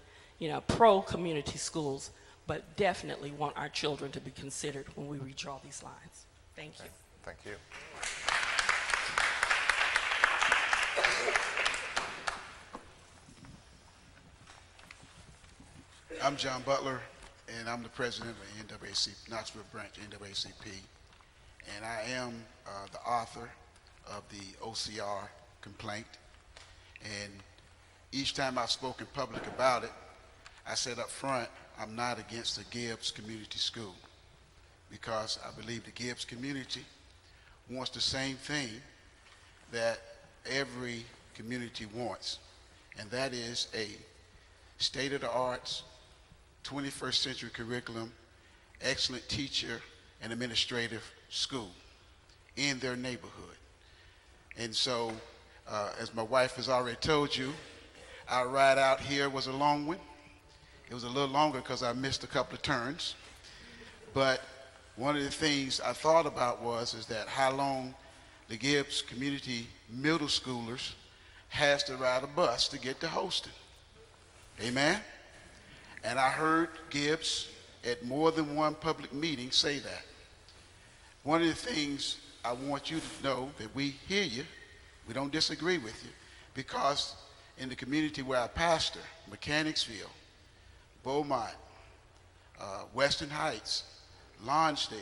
pro community schools, but definitely want our children to be considered when we redraw these lines. Thank you. Thank you. I'm John Butler, and I'm the president of NAACP, Knoxville branch NAACP, and I am the author of the OCR complaint. And each time I've spoken public about it, I said up front, I'm not against the Gibbs Community School, because I believe the Gibbs community wants the same thing that every community wants, and that is a state-of-the-arts, 21st century curriculum, excellent teacher and administrative school in their neighborhood. And so, as my wife has already told you, our ride out here was a long one. It was a little longer because I missed a couple of turns. But one of the things I thought about is that how long the Gibbs Community middle schoolers has to ride a bus to get to Holston. Amen? And I heard Gibbs at more than one public meeting say that. One of the things I want you to know, that we hear you, we don't disagree with you, because in the community where I pastor, Mechanicsville, Beaumont, Western Heights, Lonsdale,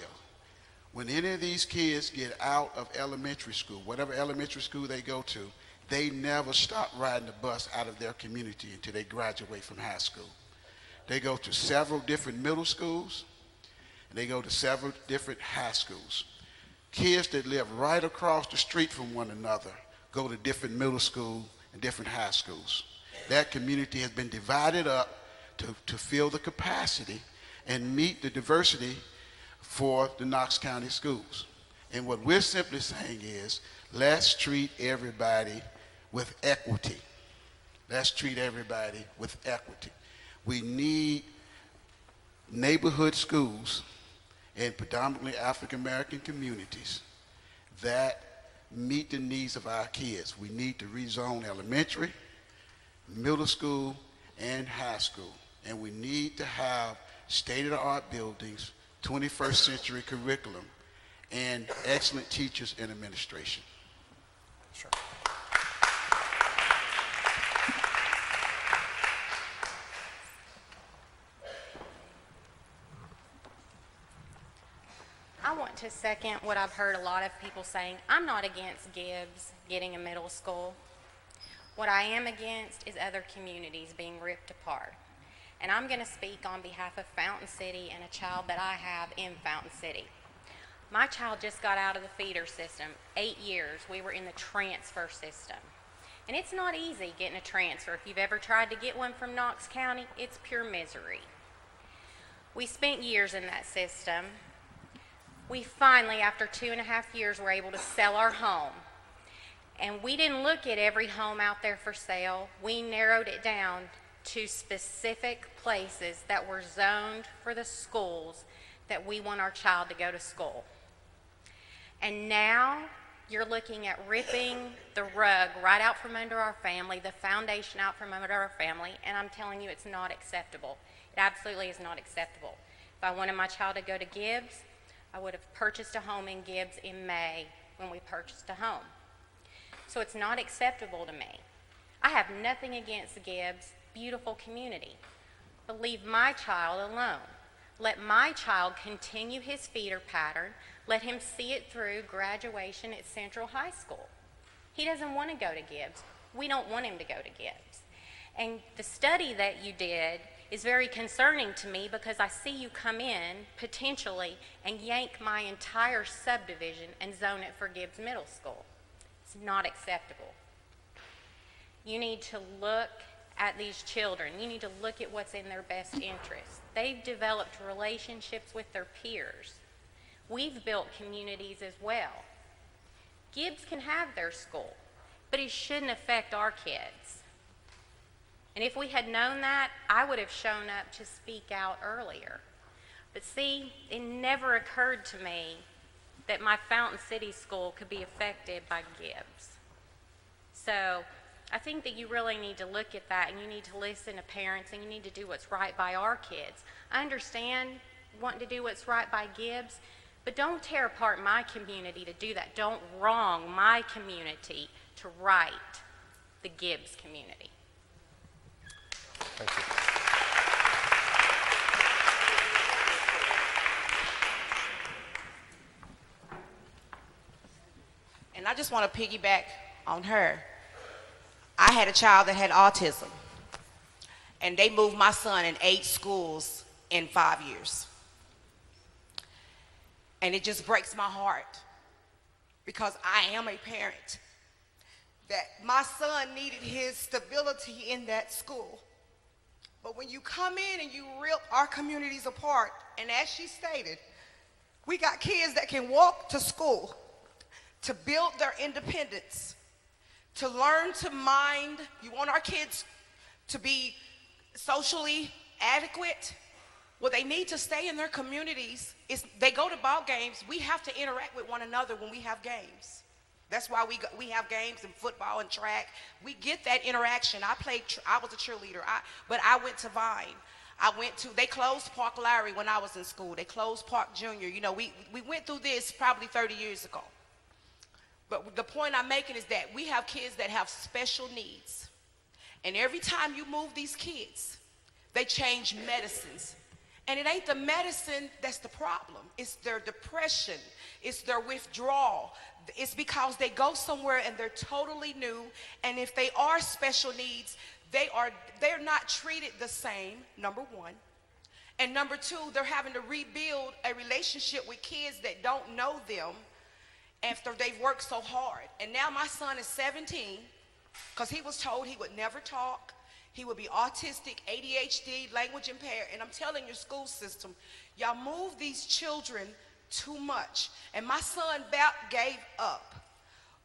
when any of these kids get out of elementary school, whatever elementary school they go to, they never stop riding the bus out of their community until they graduate from high school. They go to several different middle schools, and they go to several different high schools. Kids that live right across the street from one another go to different middle school and different high schools. That community has been divided up to fill the capacity and meet the diversity for the Knox County schools. And what we're simply saying is, let's treat everybody with equity. Let's treat everybody with equity. We need neighborhood schools in predominantly African American communities that meet the needs of our kids. We need to rezone elementary, middle school, and high school. And we need to have state-of-the-art buildings, 21st century curriculum, and excellent teachers and administration. Sure. I want to second what I've heard a lot of people saying. I'm not against Gibbs getting a middle school. What I am against is other communities being ripped apart. And I'm going to speak on behalf of Fountain City and a child that I have in Fountain City. My child just got out of the feeder system. 8 years we were in the transfer system. And it's not easy getting a transfer. If you've ever tried to get one from Knox County, it's pure misery. We spent years in that system. We finally, after 2.5 years, were able to sell our home. And we didn't look at every home out there for sale. We narrowed it down to specific places that were zoned for the schools that we want our child to go to school. And now you're looking at ripping the rug right out from under our family, the foundation out from under our family, and I'm telling you it's not acceptable. It absolutely is not acceptable. If I wanted my child to go to Gibbs, I would have purchased a home in Gibbs in May when we purchased a home. So it's not acceptable to me. I have nothing against Gibbs, beautiful community, but leave my child alone. Let my child continue his feeder pattern. Let him see it through graduation at Central High School. He doesn't want to go to Gibbs. We don't want him to go to Gibbs. And the study that you did is very concerning to me because I see you come in potentially and yank my entire subdivision and zone it for Gibbs Middle School. It's not acceptable. You need to look at these children. You need to look at what's in their best interest. They've developed relationships with their peers. We've built communities as well. Gibbs can have their school, but it shouldn't affect our kids. And if we had known that, I would have shown up to speak out earlier. But see, it never occurred to me that my Fountain City school could be affected by Gibbs. So I think that you really need to look at that, and you need to listen to parents, and you need to do what's right by our kids. I understand wanting to do what's right by Gibbs, but don't tear apart my community to do that. Don't wrong my community to right the Gibbs community. Thank you. And I just want to piggyback on her. I had a child that had autism, and they moved my son in 8 schools in 5 years. And it just breaks my heart because I am a parent that my son needed his stability in that school. But when you come in and you rip our communities apart, and as she stated, we got kids that can walk to school to build their independence, to learn to mind. You want our kids to be socially adequate? Well, they need to stay in their communities. They go to ball games. We have to interact with one another when we have games. That's why we have games in football and track. We get that interaction. I was a cheerleader, but I went to Vine. They closed Park Lowry when I was in school. They closed Park Junior. You know, we went through this probably 30 years ago. But the point I'm making is that we have kids that have special needs. And every time you move these kids, they change medicines. And it ain't the medicine that's the problem. It's their depression. It's their withdrawal. It's because they go somewhere and they're totally new. And if they are special needs, they're not treated the same, number one. And number two, they're having to rebuild a relationship with kids that don't know them after they've worked so hard. And now my son is 17 because he was told he would never talk. He would be autistic, ADHD, language impaired. And I'm telling your school system, y'all move these children too much. And my son gave up.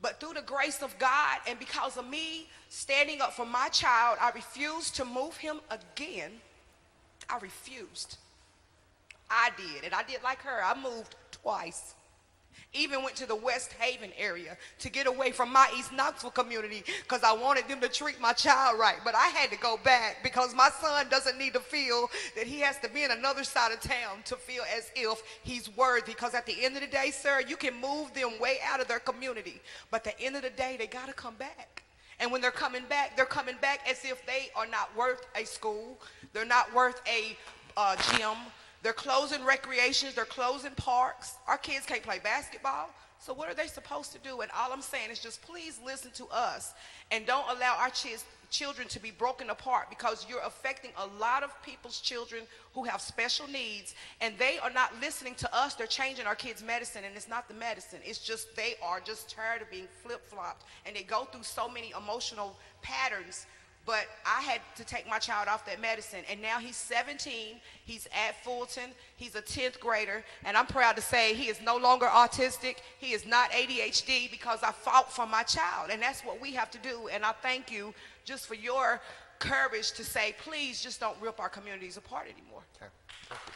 But through the grace of God and because of me standing up for my child, I refused to move him again. I refused. I did, and I did like her. I moved twice. Even went to the West Haven area to get away from my East Knoxville community because I wanted them to treat my child right. But I had to go back because my son doesn't need to feel that he has to be in another side of town to feel as if he's worthy. Because at the end of the day, sir, you can move them way out of their community. But at the end of the day, they got to come back. And when they're coming back as if they are not worth a school. They're not worth a gym. They're closing recreations, they're closing parks. Our kids can't play basketball. So what are they supposed to do? And all I'm saying is just please listen to us and don't allow our children to be broken apart, because you're affecting a lot of people's children who have special needs, and they are not listening to us. They're changing our kids' medicine, and it's not the medicine. It's just they are just tired of being flip-flopped, and they go through so many emotional patterns. But I had to take my child off that medicine, and now he's 17, he's at Fulton, he's a 10th grader, and I'm proud to say he is no longer autistic, he is not ADHD, because I fought for my child, and that's what we have to do. And I thank you just for your courage to say, please just don't rip our communities apart anymore. Okay. Thank you.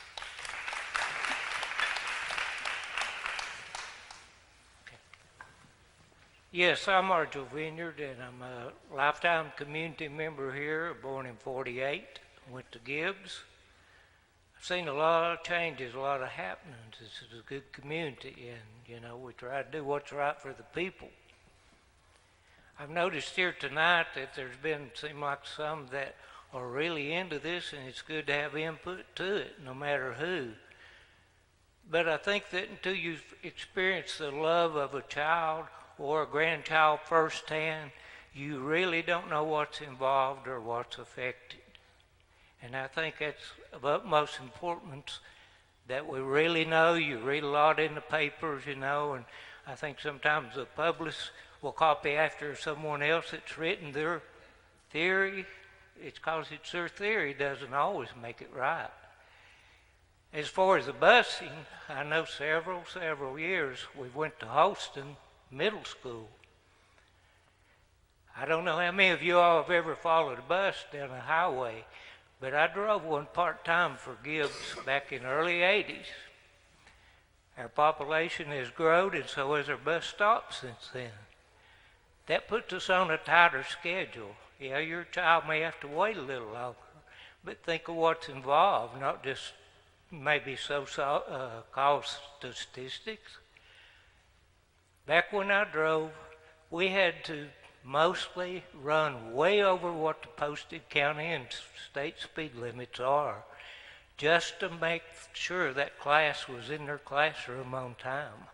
Yes, I'm Arjo Vineyard, and I'm a lifetime community member here, born in '48, went to Gibbs. I've seen a lot of changes, a lot of happenings. This is a good community, and, we try to do what's right for the people. I've noticed here tonight that there's been, seem like some that are really into this, and it's good to have input to it, no matter who. But I think that until you've experienced the love of a child or a grandchild firsthand, you really don't know what's involved or what's affected. And I think that's of utmost importance that we really know. You read a lot in the papers, and I think sometimes the public will copy after someone else that's written their theory. It's because it's their theory doesn't always make it right. As far as the busing, I know several years we went to Holston Middle School. I don't know how many of you all have ever followed a bus down a highway, but I drove one part-time for Gibbs back in the early 80s. Our population has grown, and so has our bus stop since then. That puts us on a tighter schedule. Yeah, your child may have to wait a little longer, but think of what's involved, not just maybe cost statistics. Back when I drove, we had to mostly run way over what the posted county and state speed limits are, just to make sure that class was in their classroom on time.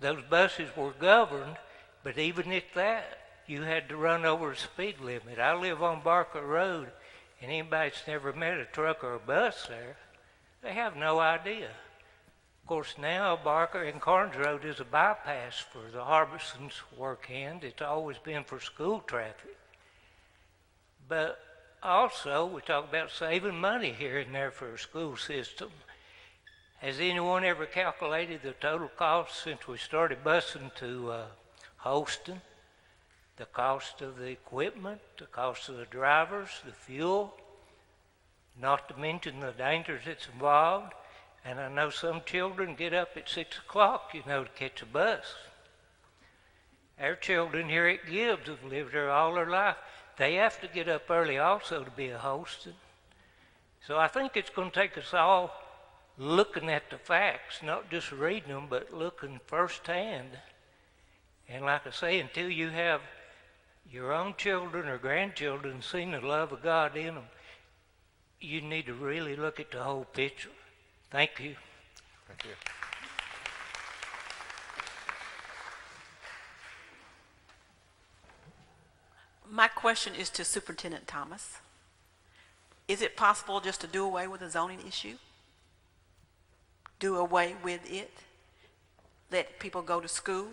Those buses were governed, but even at that, you had to run over the speed limit. I live on Barker Road, and anybody that's never met a truck or a bus there, they have no idea. Of course, now Barker and Carnes Road is a bypass for the Harbison's work hand. It's always been for school traffic. But also, we talk about saving money here and there for a school system. Has anyone ever calculated the total cost since we started busing to Holston? The cost of the equipment, the cost of the drivers, the fuel, not to mention the dangers that's involved. And I know some children get up at 6 o'clock, to catch a bus. Our children here at Gibbs have lived there all their life. They have to get up early also to be a Holston. So I think it's going to take us all looking at the facts, not just reading them, but looking firsthand. And like I say, until you have your own children or grandchildren seeing the love of God in them, you need to really look at the whole picture. Thank you. Thank you. My question is to Superintendent Thomas. Is it possible just to do away with the zoning issue? Do away with it? Let people go to school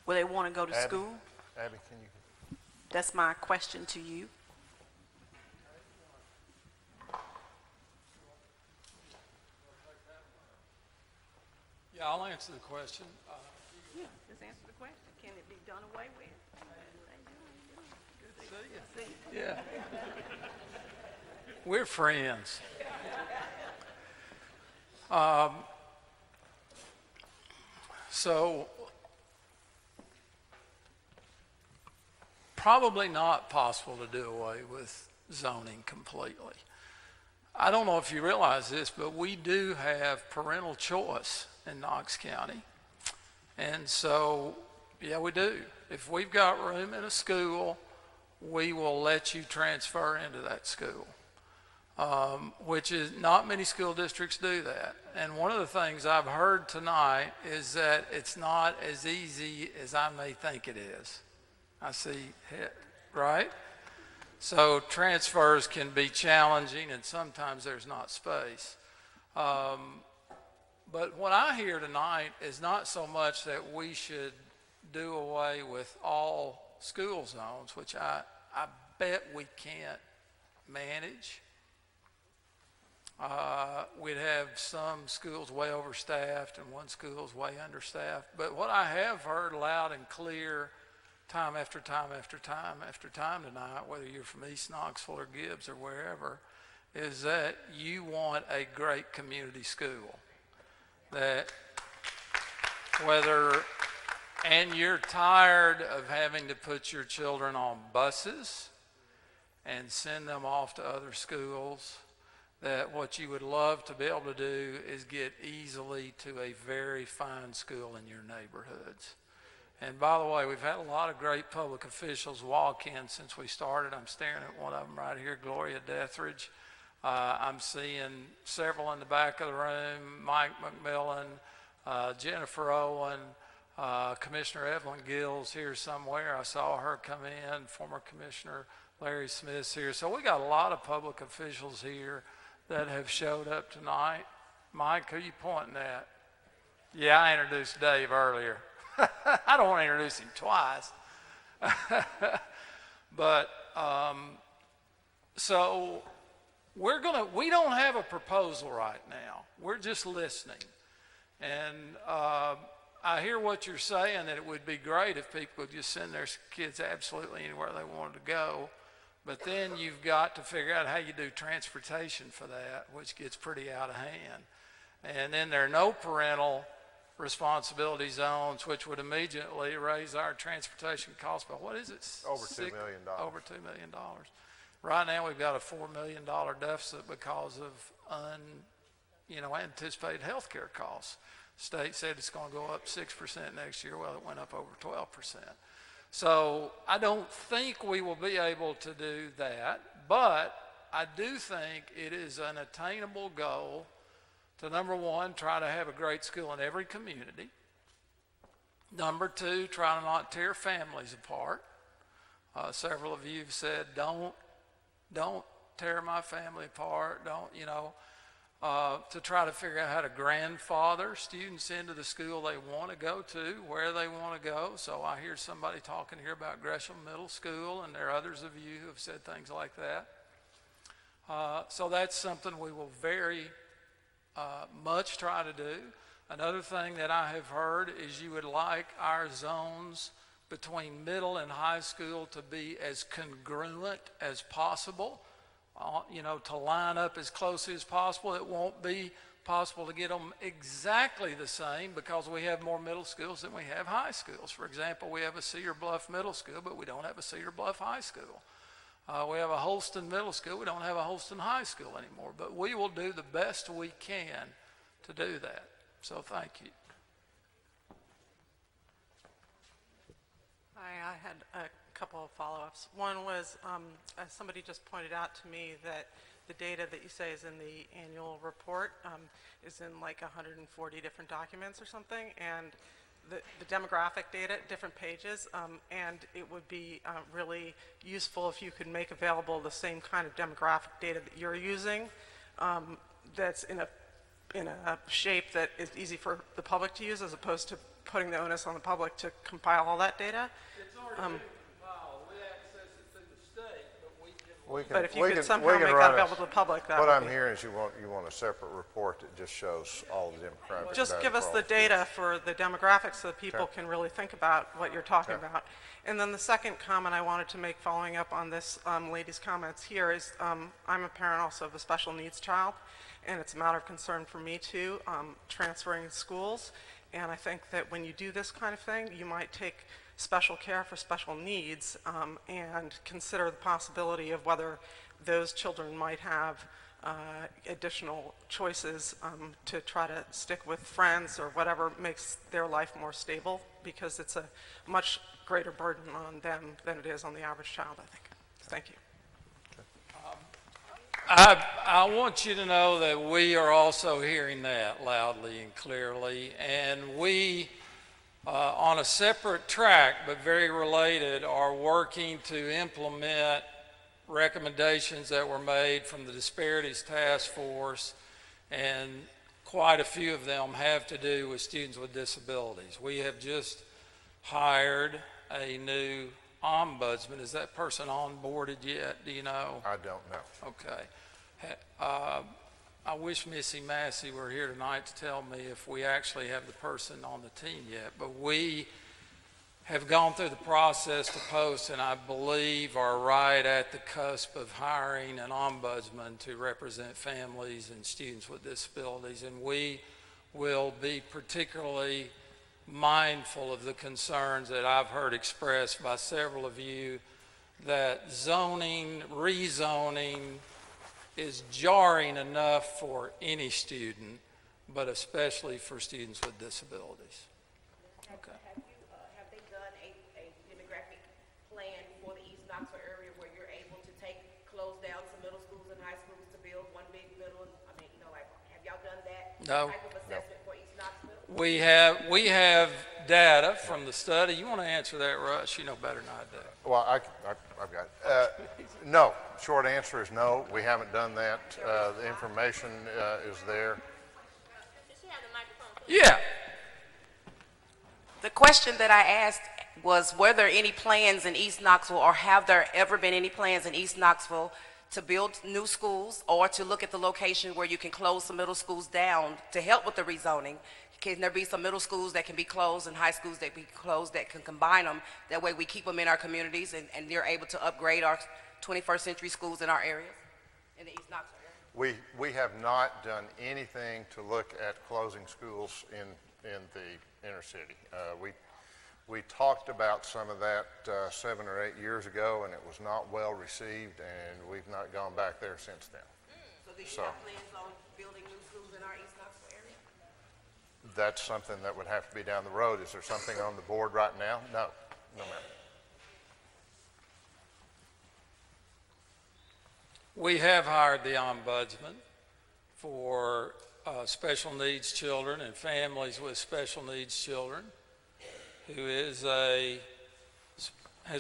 where they want to go to school? Abby, can you? That's my question to you. Yeah, I'll answer the question. Yeah, just answer the question. Can it be done away with? Good to see you. Yeah. We're friends. So, probably not possible to do away with zoning completely. I don't know if you realize this, but we do have parental choice in Knox County. And so, yeah, we do. If we've got room in a school, we will let you transfer into that school, which is not many school districts do that. And one of the things I've heard tonight is that it's not as easy as I may think it is. I see it, right? So transfers can be challenging, and sometimes there's not space. But what I hear tonight is not so much that we should do away with all school zones, which I bet we can't manage. We'd have some schools way overstaffed and one school's way understaffed. But what I have heard loud and clear time after time after time after time tonight, whether you're from East Knoxville or Gibbs or wherever, is that you want a great community school. That whether, and you're tired of having to put your children on buses and send them off to other schools, that what you would love to be able to do is get easily to a very fine school in your neighborhoods. And by the way, we've had a lot of great public officials walk in since we started. I'm staring at one of them right here, Gloria Deathridge. I'm seeing several in the back of the room, Mike McMillan, Jennifer Owen, Commissioner Evelyn Gills here somewhere. I saw her come in, former Commissioner Larry Smith's here. So we got a lot of public officials here that have showed up tonight. Mike, who you pointing at? Yeah, I introduced Dave earlier. I don't want to introduce him twice. But so we don't have a proposal right now. We're just listening. And I hear what you're saying, that it would be great if people would just send their kids absolutely anywhere they wanted to go. But then you've got to figure out how you do transportation for that, which gets pretty out of hand. And then there are no parental responsibility zones, which would immediately raise our transportation costs by, what is it? Over $2 million. Over $2 million. Right now we've got a $4 million deficit because of anticipated health care costs. State said it's going to go up 6% next year. Well, it went up over 12%. So I don't think we will be able to do that, but I do think it is an attainable goal to, number one, try to have a great school in every community. Number two, try to not tear families apart. Several of you have said, don't tear my family apart. To try to figure out how to grandfather students into the school they want to go to, where they want to go. So I hear somebody talking here about Gresham Middle School, and there are others of you who have said things like that. So that's something we will very much try to do. Another thing that I have heard is you would like our zones between middle and high school to be as congruent as possible. To line up as closely as possible. It won't be possible to get them exactly the same because we have more middle schools than we have high schools. For example, we have a Cedar Bluff Middle School, but we don't have a Cedar Bluff High School. We have a Holston Middle School. We don't have a Holston High School anymore. But we will do the best we can to do that. So thank you. I had a couple of follow-ups. One was, somebody just pointed out to me that the data that you say is in the annual report is in like 140 different documents or something, and the demographic data, different pages, and it would be really useful if you could make available the same kind of demographic data that you're using, that's in a shape that is easy for the public to use, as opposed to putting the onus on the public to compile all that data. It's already been compiled. We access it through the state, but we can But if you could somehow make that available to the public, that What would I'm be. hearing is you want a separate report that just shows all the demographics. Just give us the data for the demographics so that people can really think about what you're talking about. And then the second comment I wanted to make following up on this lady's comments here is I'm a parent also of a special needs child, and it's a matter of concern for me too, transferring schools. And I think that when you do this kind of thing, you might take special care for special needs and consider the possibility of whether those children might have additional choices to try to stick with friends or whatever makes their life more stable, because it's a much greater burden on them than it is on the average child, I think. Thank you. I want you to know that we are also hearing that loudly and clearly, and we, on a separate track but very related, are working to implement recommendations that were made from the Disparities Task Force, and quite a few of them have to do with students with disabilities. We have just hired a new ombudsman. Is that person onboarded yet? Do you know? I don't know. Okay. I wish Missy Massey were here tonight to tell me if we actually have the person on the team yet, but we have gone through the process to post, and I believe are right at the cusp of hiring an ombudsman to represent families and students with disabilities, and we will be particularly mindful of the concerns that I've heard expressed by several of you that zoning, rezoning is jarring enough for any student, but especially for students with disabilities. Okay. Have they done a demographic plan for the East Knoxville area where you're able to close down some middle schools and high schools to build one big middle? I mean, have y'all done that type of assessment for East Knoxville? We have data from the study. You want to answer that, Russ? You know better than I do. Well, I've got it. No. Short answer is no. We haven't done that. The information is there. Yeah. The question that I asked was, were there any plans in East Knoxville, or have there ever been any plans in East Knoxville to build new schools or to look at the location where you can close some middle schools down to help with the rezoning? Can there be some middle schools that can be closed and high schools that be closed that can combine them? That way we keep them in our communities and they're able to upgrade our 21st century schools in our areas, in the East Knoxville area? We have not done anything to look at closing schools in the inner city. We talked about some of that 7 or 8 years ago, and it was not well received, and we've not gone back there since then. So do you have plans on building new schools in our East Knoxville area? That's something that would have to be down the road. Is there something on the board right now? No, no ma'am. We have hired the ombudsman for special needs children and families with special needs children, who has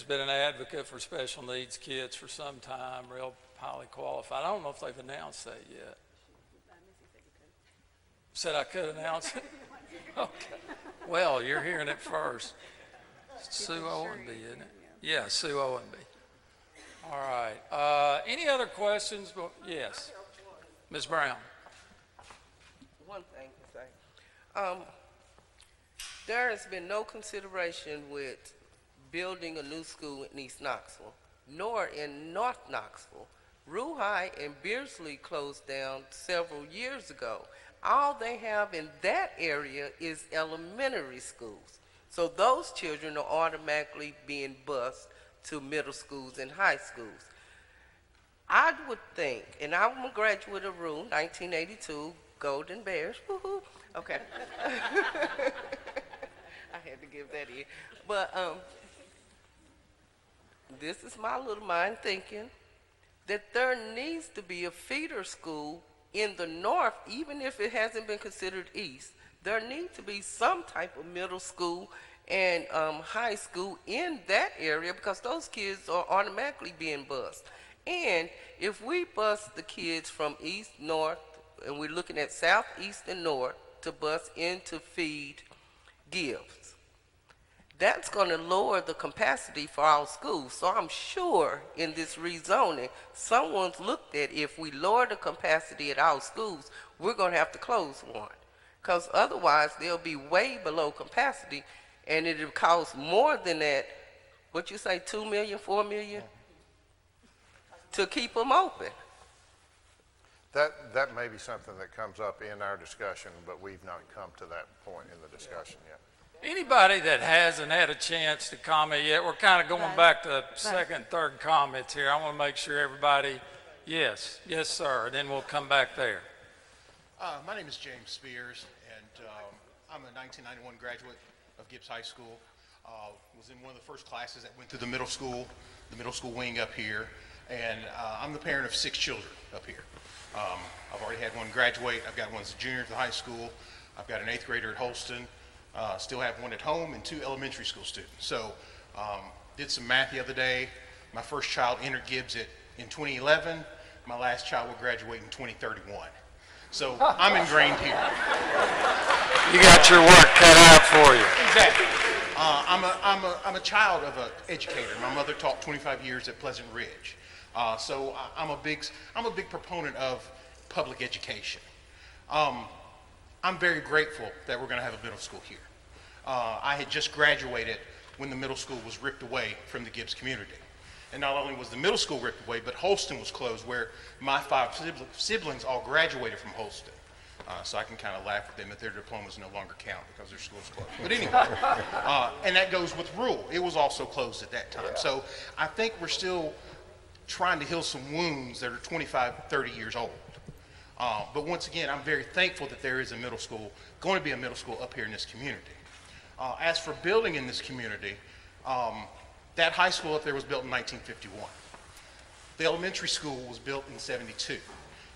been an advocate for special needs kids for some time, real highly qualified. I don't know if they've announced that yet. Said I could announce it? Okay. Well, you're hearing it first. Sue Owenby, isn't it? Yeah, Sue Owenby. All right. Any other questions? Yes. Ms. Brown. One thing to say. There has been no consideration with building a new school in East Knoxville, nor in North Knoxville. Rue High and Beardsley closed down several years ago. All they have in that area is elementary schools. So those children are automatically being bused to middle schools and high schools. I would think, and I'm a graduate of Rue, 1982, Golden Bears, woohoo, okay. I had to give that in. But this is my little mind thinking that there needs to be a feeder school in the north, even if it hasn't been considered east. There needs to be some type of middle school and high school in that area, because those kids are automatically being bused. And if we bus the kids from east, north, and we're looking at south, east, and north to bus in to feed Gibbs, that's going to lower the capacity for our schools. So I'm sure in this rezoning, someone's looked at if we lower the capacity at our schools, we're going to have to close one. Because otherwise, they'll be way below capacity, and it'll cost more than that, what you say, 2 million, 4 million, to keep them open. That may be something that comes up in our discussion, but we've not come to that point in the discussion yet. Anybody that hasn't had a chance to comment yet, we're kind of going back to second, third comments here. I want to make sure everybody, yes, sir, and then we'll come back there. My name is James Spears, and I'm a 1991 graduate of Gibbs High School. Was in one of the first classes that went through the middle school wing up here, and I'm the parent of 6 children up here. I've already had one graduate. I've got one as a junior at the high school. I've got an 8th grader at Holston. Still have one at home and 2 elementary school students. So did some math the other day. My first child entered Gibbs in 2011. My last child will graduate in 2031. So I'm ingrained here. You got your work cut out for you. Exactly. I'm a child of an educator. My mother taught 25 years at Pleasant Ridge. So I'm a big proponent of public education. I'm very grateful that we're going to have a middle school here. I had just graduated when the middle school was ripped away from the Gibbs community. And not only was the middle school ripped away, but Holston was closed, where my 5 siblings all graduated from Holston. So I can kind of laugh at them that their diplomas no longer count because their school's closed. But anyway, and that goes with Rule. It was also closed at that time. Yeah. So I think we're still trying to heal some wounds that are 25, 30 years old. But once again, I'm very thankful that there is a middle school, going to be a middle school up here in this community. As for building in this community, that high school up there was built in 1951. The elementary school was built in 72.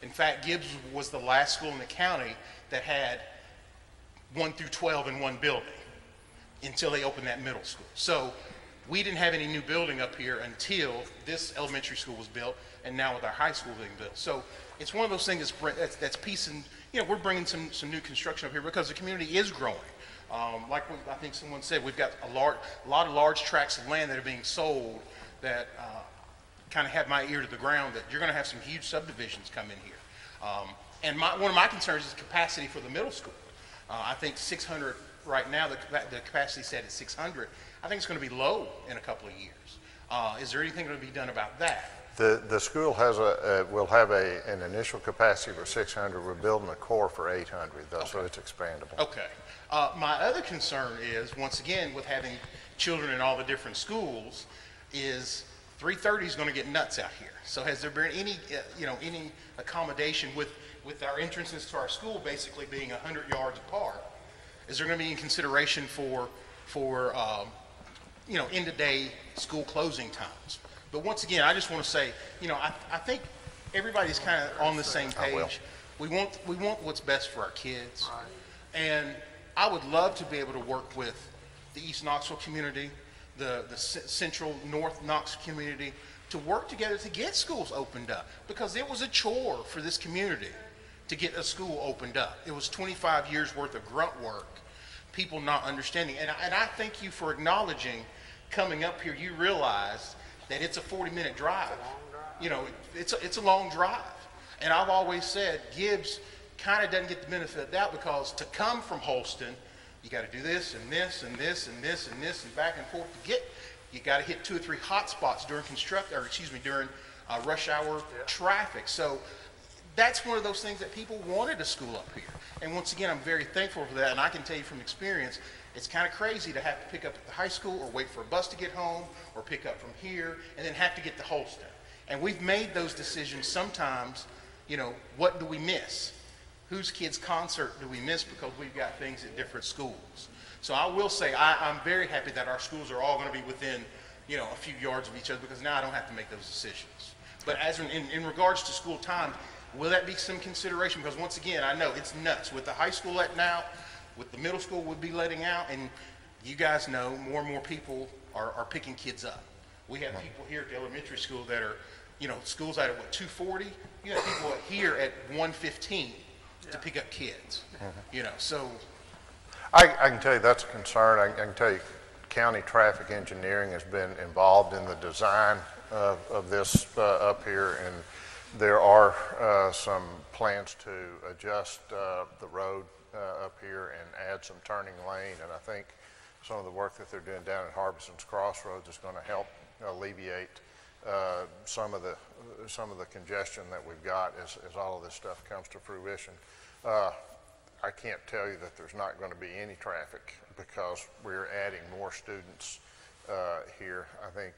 In fact, Gibbs was the last school in the county that had 1 through 12 in one building until they opened that middle school. So we didn't have any new building up here until this elementary school was built, and now with our high school being built. So it's one of those things that's piecing, we're bringing some new construction up here because the community is growing. Like I think someone said, we've got a lot of large tracts of land that are being sold that kind of have my ear to the ground that you're going to have some huge subdivisions come in here. And one of my concerns is capacity for the middle school. I think 600 right now, the capacity set at 600. I think it's going to be low in a couple of years. Is there anything going to be done about that? The school has will have an initial capacity for 600. We're building a core for 800 though, okay. So it's expandable. Okay. My other concern is, once again, with having children in all the different schools, is 330 is going to get nuts out here. So has there been any, any accommodation with our entrances to our school basically being 100 yards apart? Is there going to be any consideration for end of day school closing times? But once again, I just want to say, I think everybody's kind of on the same page. We want what's best for our kids, and I would love to be able to work with the East Knoxville community, the Central North Knox community, to work together to get schools opened up, because it was a chore for this community to get a school opened up. It was 25 years worth of grunt work, people not understanding. And I thank you for acknowledging, coming up here, you realize that it's a 40-minute drive. It's a long drive. And I've always said Gibbs kind of doesn't get the benefit of the doubt, because to come from Holston, you got to do this and this and this and this and this and back and forth to get. You got to hit 2 or 3 hot spots during during rush hour traffic. So that's one of those things that people wanted a school up here. And once again, I'm very thankful for that. And I can tell you from experience, it's kind of crazy to have to pick up at the high school or wait for a bus to get home or pick up from here and then have to get to Holston. And we've made those decisions sometimes, what do we miss? Whose kid's concert do we miss because we've got things at different schools? So I will say I'm very happy that our schools are all going to be within, a few yards of each other, because now I don't have to make those decisions. But as in regards to school time, will that be some consideration? Because once again, I know it's nuts. With the high school letting out, with the middle school would be letting out, and you guys know more and more people are picking kids up. We have people here at the elementary school that are, schools out at 2:40. You have people here at 1:15 to pick up kids. So. I can tell you that's a concern. I can tell you county traffic engineering has been involved in the design of this up here, and there are some plans to adjust the road up here and add some turning lane, and I think some of the work that they're doing down at Harbison's Crossroads is going to help alleviate some of the congestion that we've got as all of this stuff comes to fruition. I can't tell you that there's not going to be any traffic because we're adding more students here. I think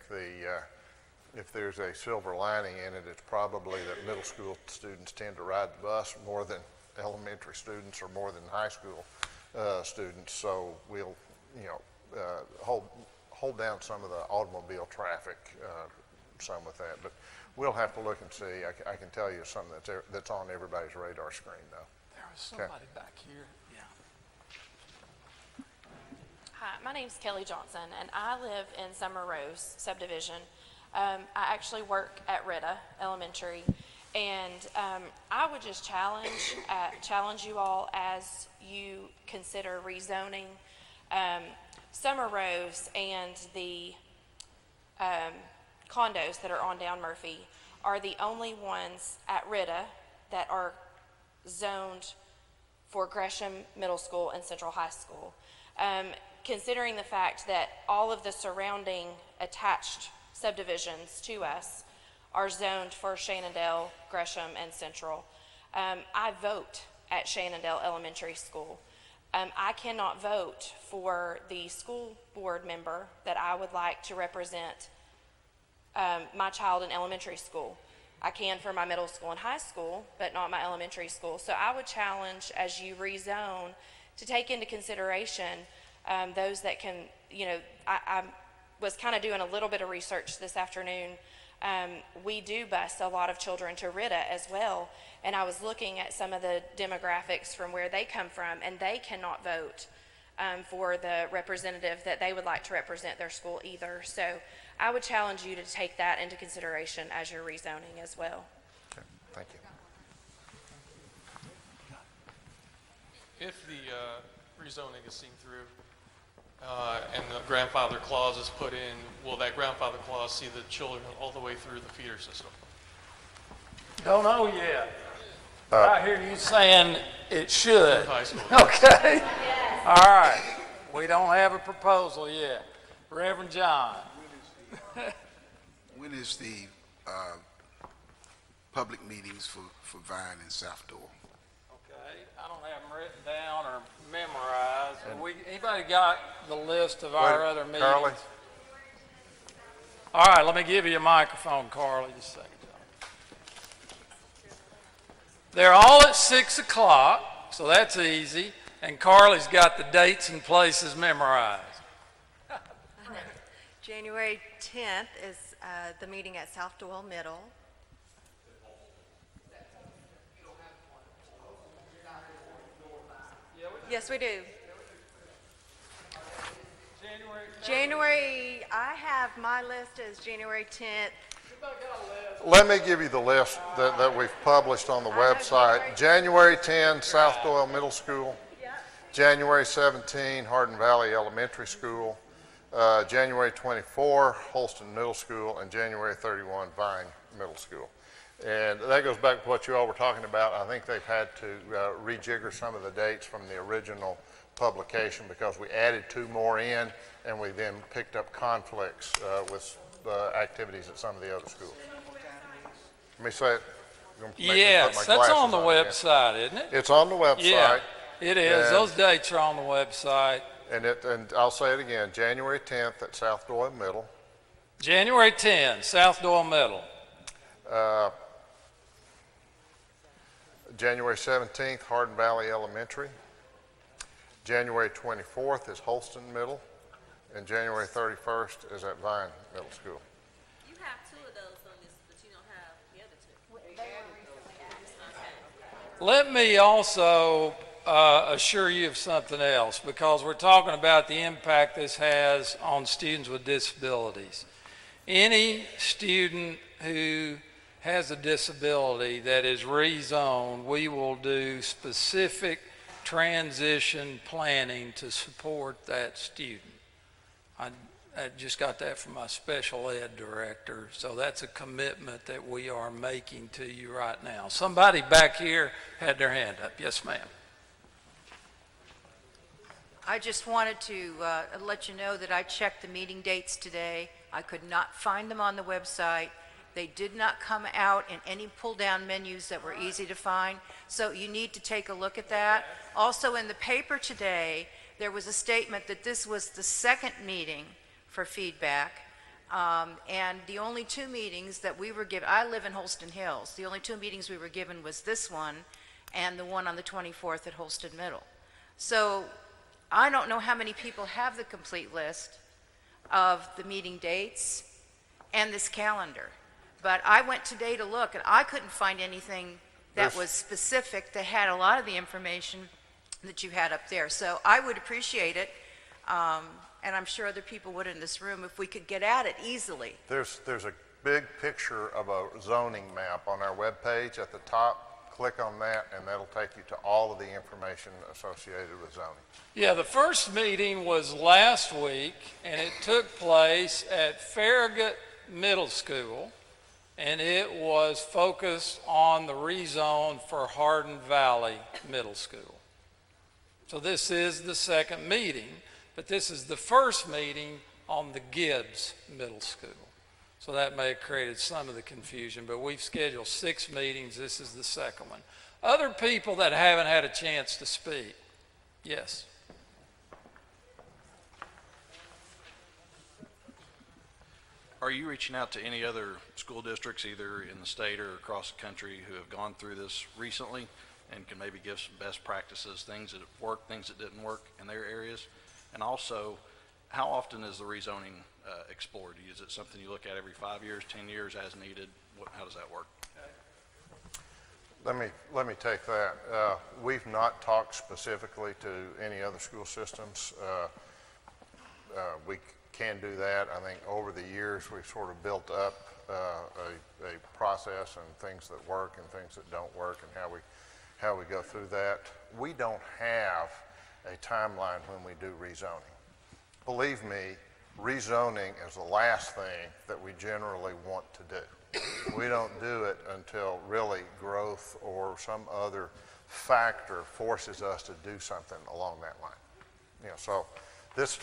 if there's a silver lining in it, it's probably that middle school students tend to ride the bus more than elementary students or more than high school students. So we'll, hold down some of the automobile traffic some with that. But we'll have to look and see. I can tell you something that's on everybody's radar screen, though. There was somebody back here. Yeah. Hi, my name's Kelly Johnson, and I live in Summer Rose subdivision. I actually work at Rita Elementary, and I would just challenge you all as you consider rezoning Summer Rose, and the condos that are on down Murphy are the only ones at Rita that are zoned for Gresham Middle School and Central High School. Considering the fact that all of the surrounding attached subdivisions to us are zoned for Shenandoah, Gresham, and Central. I vote at Shenandoah Elementary School. I cannot vote for the school board member that I would like to represent my child in elementary school. I can for my middle school and high school, but not my elementary school. So I would challenge, as you rezone, to take into consideration those that can, I was kind of doing a little bit of research this afternoon. We do bus a lot of children to Rita as well, and I was looking at some of the demographics from where they come from, and they cannot vote for the representative that they would like to represent their school either. So I would challenge you to take that into consideration as you're rezoning as well. Okay, thank you. If the rezoning is seen through and the grandfather clause is put in, will that grandfather clause see the children all the way through the feeder system? Don't know yet. I hear you saying it should. High school. Okay. All right. We don't have a proposal yet. Reverend John. When is the public meetings for Vine and South Door? Okay. I don't have them written down or memorized. Anybody got the list of our other meetings? Carly? All right. Let me give you a microphone, Carly. Just a second. They're all at 6 o'clock, so that's easy. And Carly's got the dates and places memorized. January 10th is the meeting at South Doyle Middle. Yes, we do. January, I have my list as January 10th. Let me give you the list that we've published on the website. January 10, South Doyle Middle School. January 17, Hardin Valley Elementary School. January 24, Holston Middle School, and January 31, Vine Middle School. And that goes back to what you all were talking about. I think they've had to rejigger some of the dates from the original publication because we added 2 more in, and we then picked up conflicts with activities at some of the other schools. Let me say it. Yes, that's on the website, isn't it? It's on the website. Yeah, it is. Those dates are on the website. And I'll say it again, January 10th at South Doyle Middle. January 10th, South Doyle Middle. January 17th, Hardin Valley Elementary. January 24th is Holston Middle. And January 31st is at Vine Middle School. You have 2 of those on this, but you don't have the other 2. Let me also assure you of something else, because we're talking about the impact this has on students with disabilities. Any student who has a disability that is rezoned, we will do specific transition planning to support that student. I just got that from my special ed director, so that's a commitment that we are making to you right now. Somebody back here had their hand up. Yes, ma'am. I just wanted to let you know that I checked the meeting dates today. I could not find them on the website. They did not come out in any pull-down menus that were easy to find, so you need to take a look at that. Also, in the paper today, there was a statement that this was the second meeting for feedback, and the only 2 meetings that we were given, I live in Holston Hills, the only 2 meetings we were given was this one and the one on the 24th at Holston Middle. So I don't know how many people have the complete list of the meeting dates and this calendar, but I went today to look and I couldn't find anything that was specific that had a lot of the information that you had up there. So I would appreciate it, and I'm sure other people would in this room, if we could get at it easily. There's a big picture of a zoning map on our webpage at the top. Click on that, and that'll take you to all of the information associated with zoning. Yeah, the first meeting was last week, and it took place at Farragut Middle School, and it was focused on the rezone for Hardin Valley Middle School. So this is the second meeting, but this is the first meeting on the Gibbs Middle School. So that may have created some of the confusion, but we've scheduled 6 meetings. This is the second one. Other people that haven't had a chance to speak? Yes. Are you reaching out to any other school districts, either in the state or across the country, who have gone through this recently and can maybe give some best practices, things that have worked, things that didn't work in their areas? And also, how often is the rezoning explored? Is it something you look at every 5 years, 10 years as needed? How does that work? Let me take that. We've not talked specifically to any other school systems. We can do that. I think over the years we've sort of built up a process and things that work and things that don't work, and how we go through that. We don't have a timeline when we do rezoning. Believe me, rezoning is the last thing that we generally want to do. We don't do it until really growth or some other factor forces us to do something along that line. You know, so this,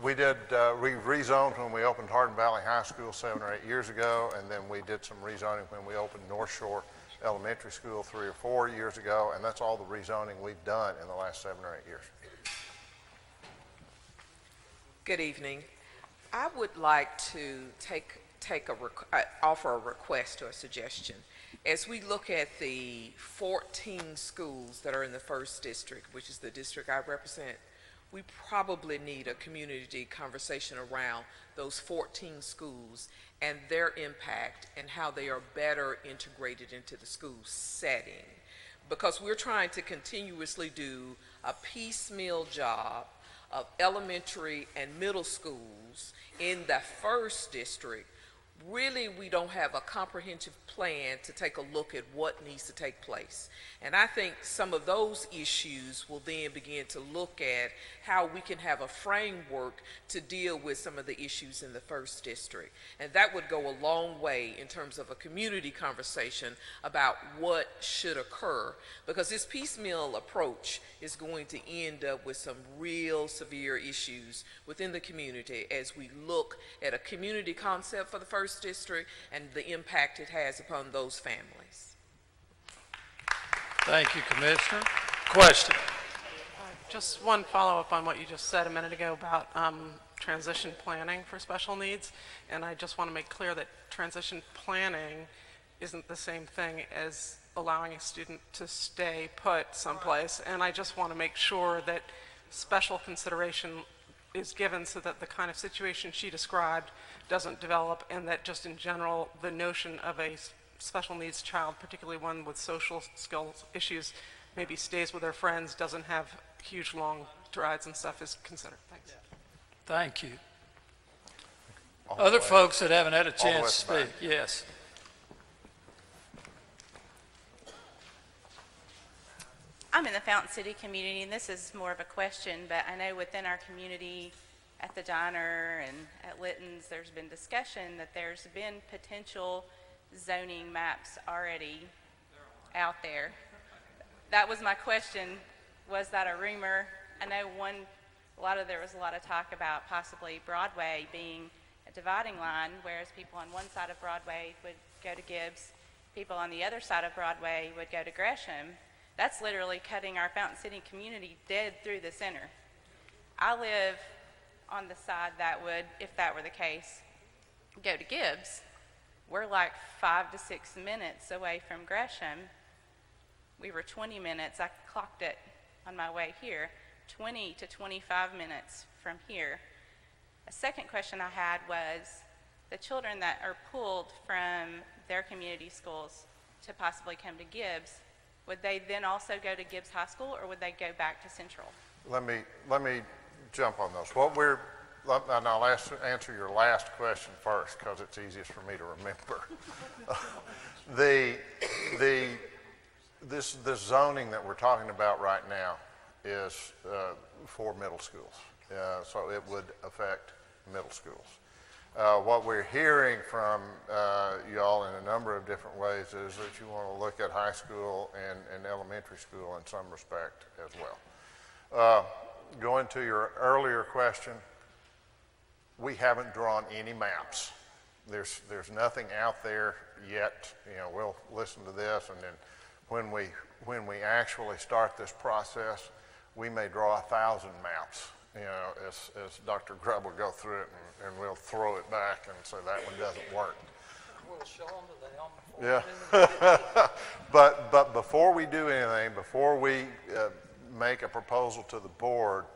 we rezoned when we opened Hardin Valley High School 7 or 8 years ago, and then we did some rezoning when we opened North Shore Elementary School 3 or 4 years ago, and that's all the rezoning we've done in the last 7 or 8 years. Good evening. I would like to offer a request or a suggestion. As we look at the 14 schools that are in the first district, which is the district I represent, we probably need a community conversation around those 14 schools and their impact and how they are better integrated into the school setting. Because we're trying to continuously do a piecemeal job of elementary and middle schools in the first district. Really, we don't have a comprehensive plan to take a look at what needs to take place. And I think some of those issues will then begin to look at how we can have a framework to deal with some of the issues in the first district. And that would go a long way in terms of a community conversation about what should occur. Because this piecemeal approach is going to end up with some real severe issues within the community as we look at a community concept for the first district and the impact it has upon those families. Thank you, Commissioner. Question? Just one follow-up on what you just said a minute ago about transition planning for special needs. And I just want to make clear that transition planning isn't the same thing as allowing a student to stay put someplace. And I just want to make sure that special consideration is given so that the kind of situation she described doesn't develop, and that just in general the notion of a special needs child, particularly one with social skills issues, maybe stays with their friends, doesn't have huge long rides and stuff, is considered. Thanks. Thank you. Other folks that haven't had a chance to speak? Yes. I'm in the Fountain City community, and this is more of a question, but I know within our community, at the diner and at Litton's, there's been discussion that there's been potential zoning maps already out there. That was my question. Was that a rumor? I know there was a lot of talk about possibly Broadway being a dividing line, whereas people on one side of Broadway would go to Gibbs, people on the other side of Broadway would go to Gresham. That's literally cutting our Fountain City community dead through the center. I live on the side that would, if that were the case, go to Gibbs. We're like 5 to 6 minutes away from Gresham. We were 20 minutes, I clocked it on my way here, 20 to 25 minutes from here. A second question I had was the children that are pulled from their community schools to possibly come to Gibbs, would they then also go to Gibbs High School, or would they go back to Central? Let me jump on those. And I'll answer your last question first because it's easiest for me to remember. This zoning that we're talking about right now is for middle schools, so it would affect middle schools. What we're hearing from y'all in a number of different ways is that you want to look at high school and elementary school in some respect as well. Going to your earlier question, we haven't drawn any maps. There's nothing out there yet. We'll listen to this, and then when we actually start this process, we may draw 1,000 maps. As Dr. Grubb will go through it, and we'll throw it back and say that one doesn't work. We'll show them to them. Yeah. But before we do anything, before we make a proposal to the board,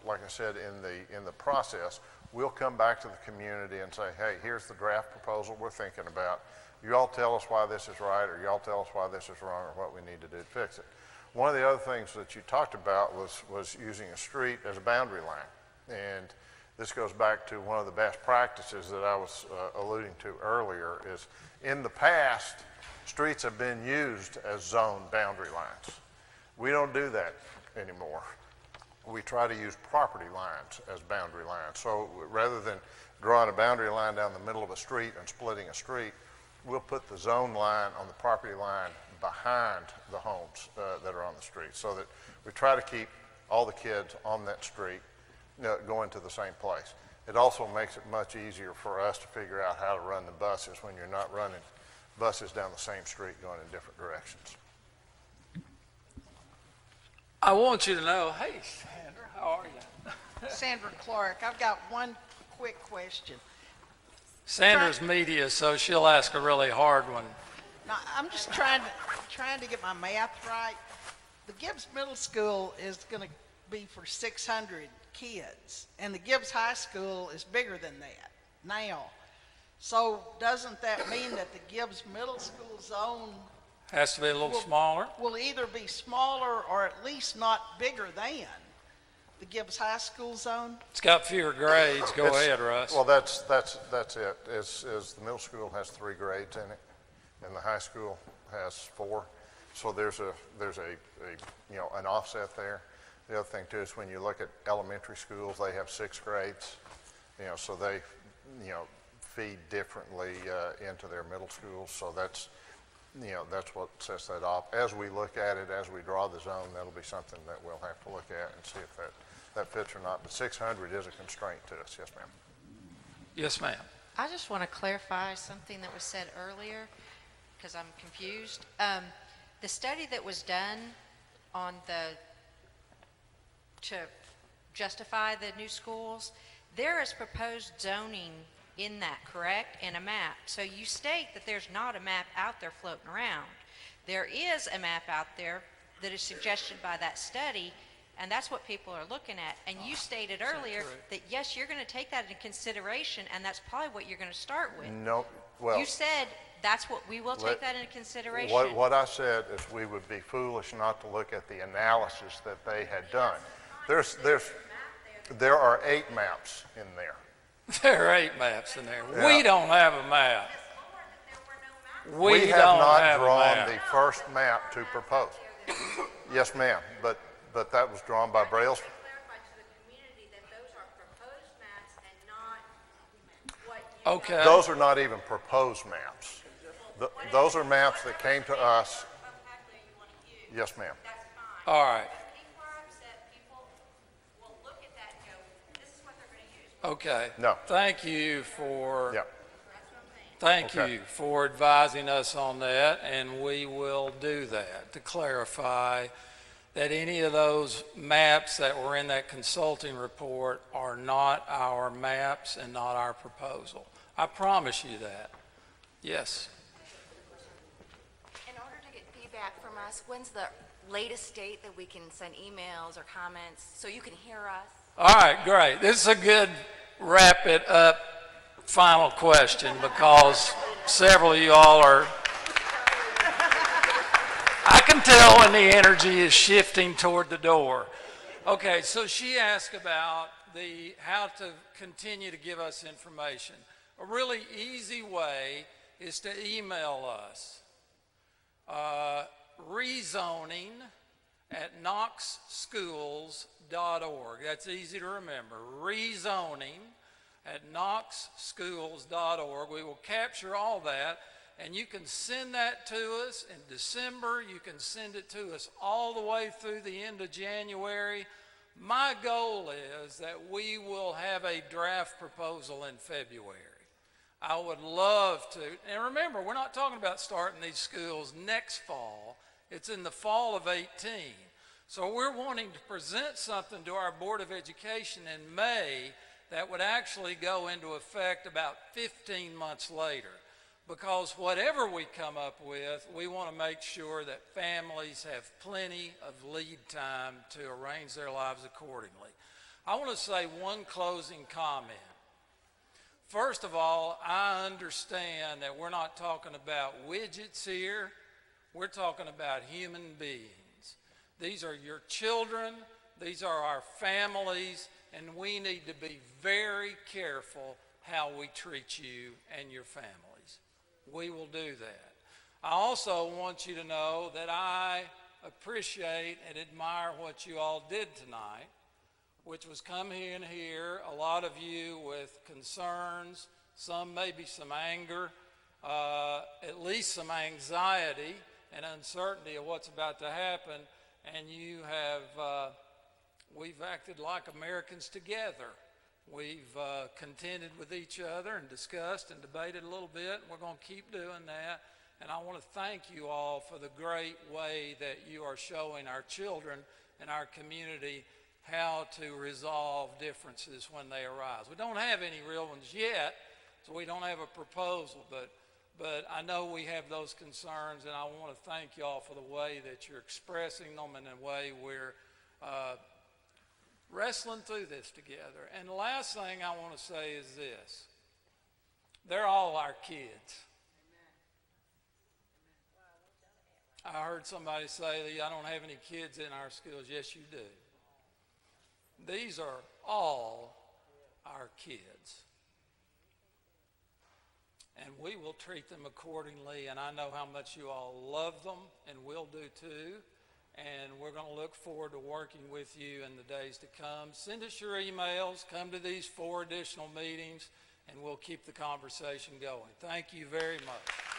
like I said, in the process, we'll come back to the community and say, hey, here's the draft proposal we're thinking about. You all tell us why this is right, or you all tell us why this is wrong, or what we need to do to fix it. One of the other things that you talked about was using a street as a boundary line. And this goes back to one of the best practices that I was alluding to earlier, is in the past, streets have been used as zone boundary lines. We don't do that anymore. We try to use property lines as boundary lines. So rather than drawing a boundary line down the middle of a street and splitting a street, we'll put the zone line on the property line behind the homes that are on the street, so that we try to keep all the kids on that street going to the same place. It also makes it much easier for us to figure out how to run the buses when you're not running buses down the same street going in different directions. I want you to know, hey, Sandra, how are you? Sandra Clark, I've got one quick question. Sandra's media, so she'll ask a really hard one. Now, I'm just trying to get my math right. The Gibbs Middle School is going to be for 600 kids, and the Gibbs High School is bigger than that now. So doesn't that mean that the Gibbs Middle School zone has to be a little smaller? Will either be smaller or at least not bigger than the Gibbs High School zone? It's got fewer grades. Go ahead, Russ. Well, that's it. Is the middle school has 3 grades in it, and the high school has 4. So there's an offset there. The other thing too is when you look at elementary schools, they have 6 grades. So they feed differently into their middle schools. So that's what sets that off. As we look at it, as we draw the zone, that'll be something that we'll have to look at and see if that fits or not. But 600 is a constraint to us. Yes, ma'am. Yes, ma'am. I just want to clarify something that was said earlier because I'm confused. The study that was done on to justify the new schools, there is proposed zoning in that, correct? And a map. So you state that there's not a map out there floating around. There is a map out there that is suggested by that study, and that's what people are looking at. And you stated earlier that yes, you're going to take that into consideration, and that's probably what you're going to start with. No, well. You said that's what we will take that into consideration. What I said is we would be foolish not to look at the analysis that they had done. There are 8 maps in there. There are 8 maps in there. Yeah. We don't have a map. We have not drawn the first map to propose. Yes, ma'am, but that was drawn by Braille's. Okay. Those are not even proposed maps. Those are maps that came to us. Yes, ma'am. All right. Okay. No. Thank you for Yep. Thank Okay. you for advising us on that, and we will do that to clarify that any of those maps that were in that consulting report are not our maps and not our proposal. I promise you that. Yes. In order to get feedback from us, when's the latest date that we can send emails or comments so you can hear us? All right, great. This is a good wrap it up final question because several of you all are, I can tell when the energy is shifting toward the door. Okay, so she asked about how to continue to give us information. A really easy way is to email us. rezoning@knoxschools.org. That's easy to remember. rezoning@knoxschools.org. We will capture all that, and you can send that to us in December. You can send it to us all the way through the end of January. My goal is that we will have a draft proposal in February. I would love to, and remember, we're not talking about starting these schools next fall. It's in the fall of 18. So we're wanting to present something to our Board of Education in May that would actually go into effect about 15 months later. Because whatever we come up with, we want to make sure that families have plenty of lead time to arrange their lives accordingly. I want to say one closing comment. First of all, I understand that we're not talking about widgets here. We're talking about human beings. These are your children. These are our families. And we need to be very careful how we treat you and your families. We will do that. I also want you to know that I appreciate and admire what you all did tonight, which was come in here, a lot of you with concerns, some maybe some anger, at least some anxiety and uncertainty of what's about to happen, and you have, we've acted like Americans together. We've contended with each other and discussed and debated a little bit, and we're going to keep doing that. And I want to thank you all for the great way that you are showing our children and our community how to resolve differences when they arise. We don't have any real ones yet, so we don't have a proposal, but I know we have those concerns, and I want to thank you all for the way that you're expressing them and the way we're wrestling through this together. And the last thing I want to say is this. They're all our kids. I heard somebody say that I don't have any kids in our schools. Yes, you do. These are all our kids. And we will treat them accordingly, and I know how much you all love them, and will do too. And we're going to look forward to working with you in the days to come. Send us your emails, come to these 4 additional meetings, and we'll keep the conversation going. Thank you very much.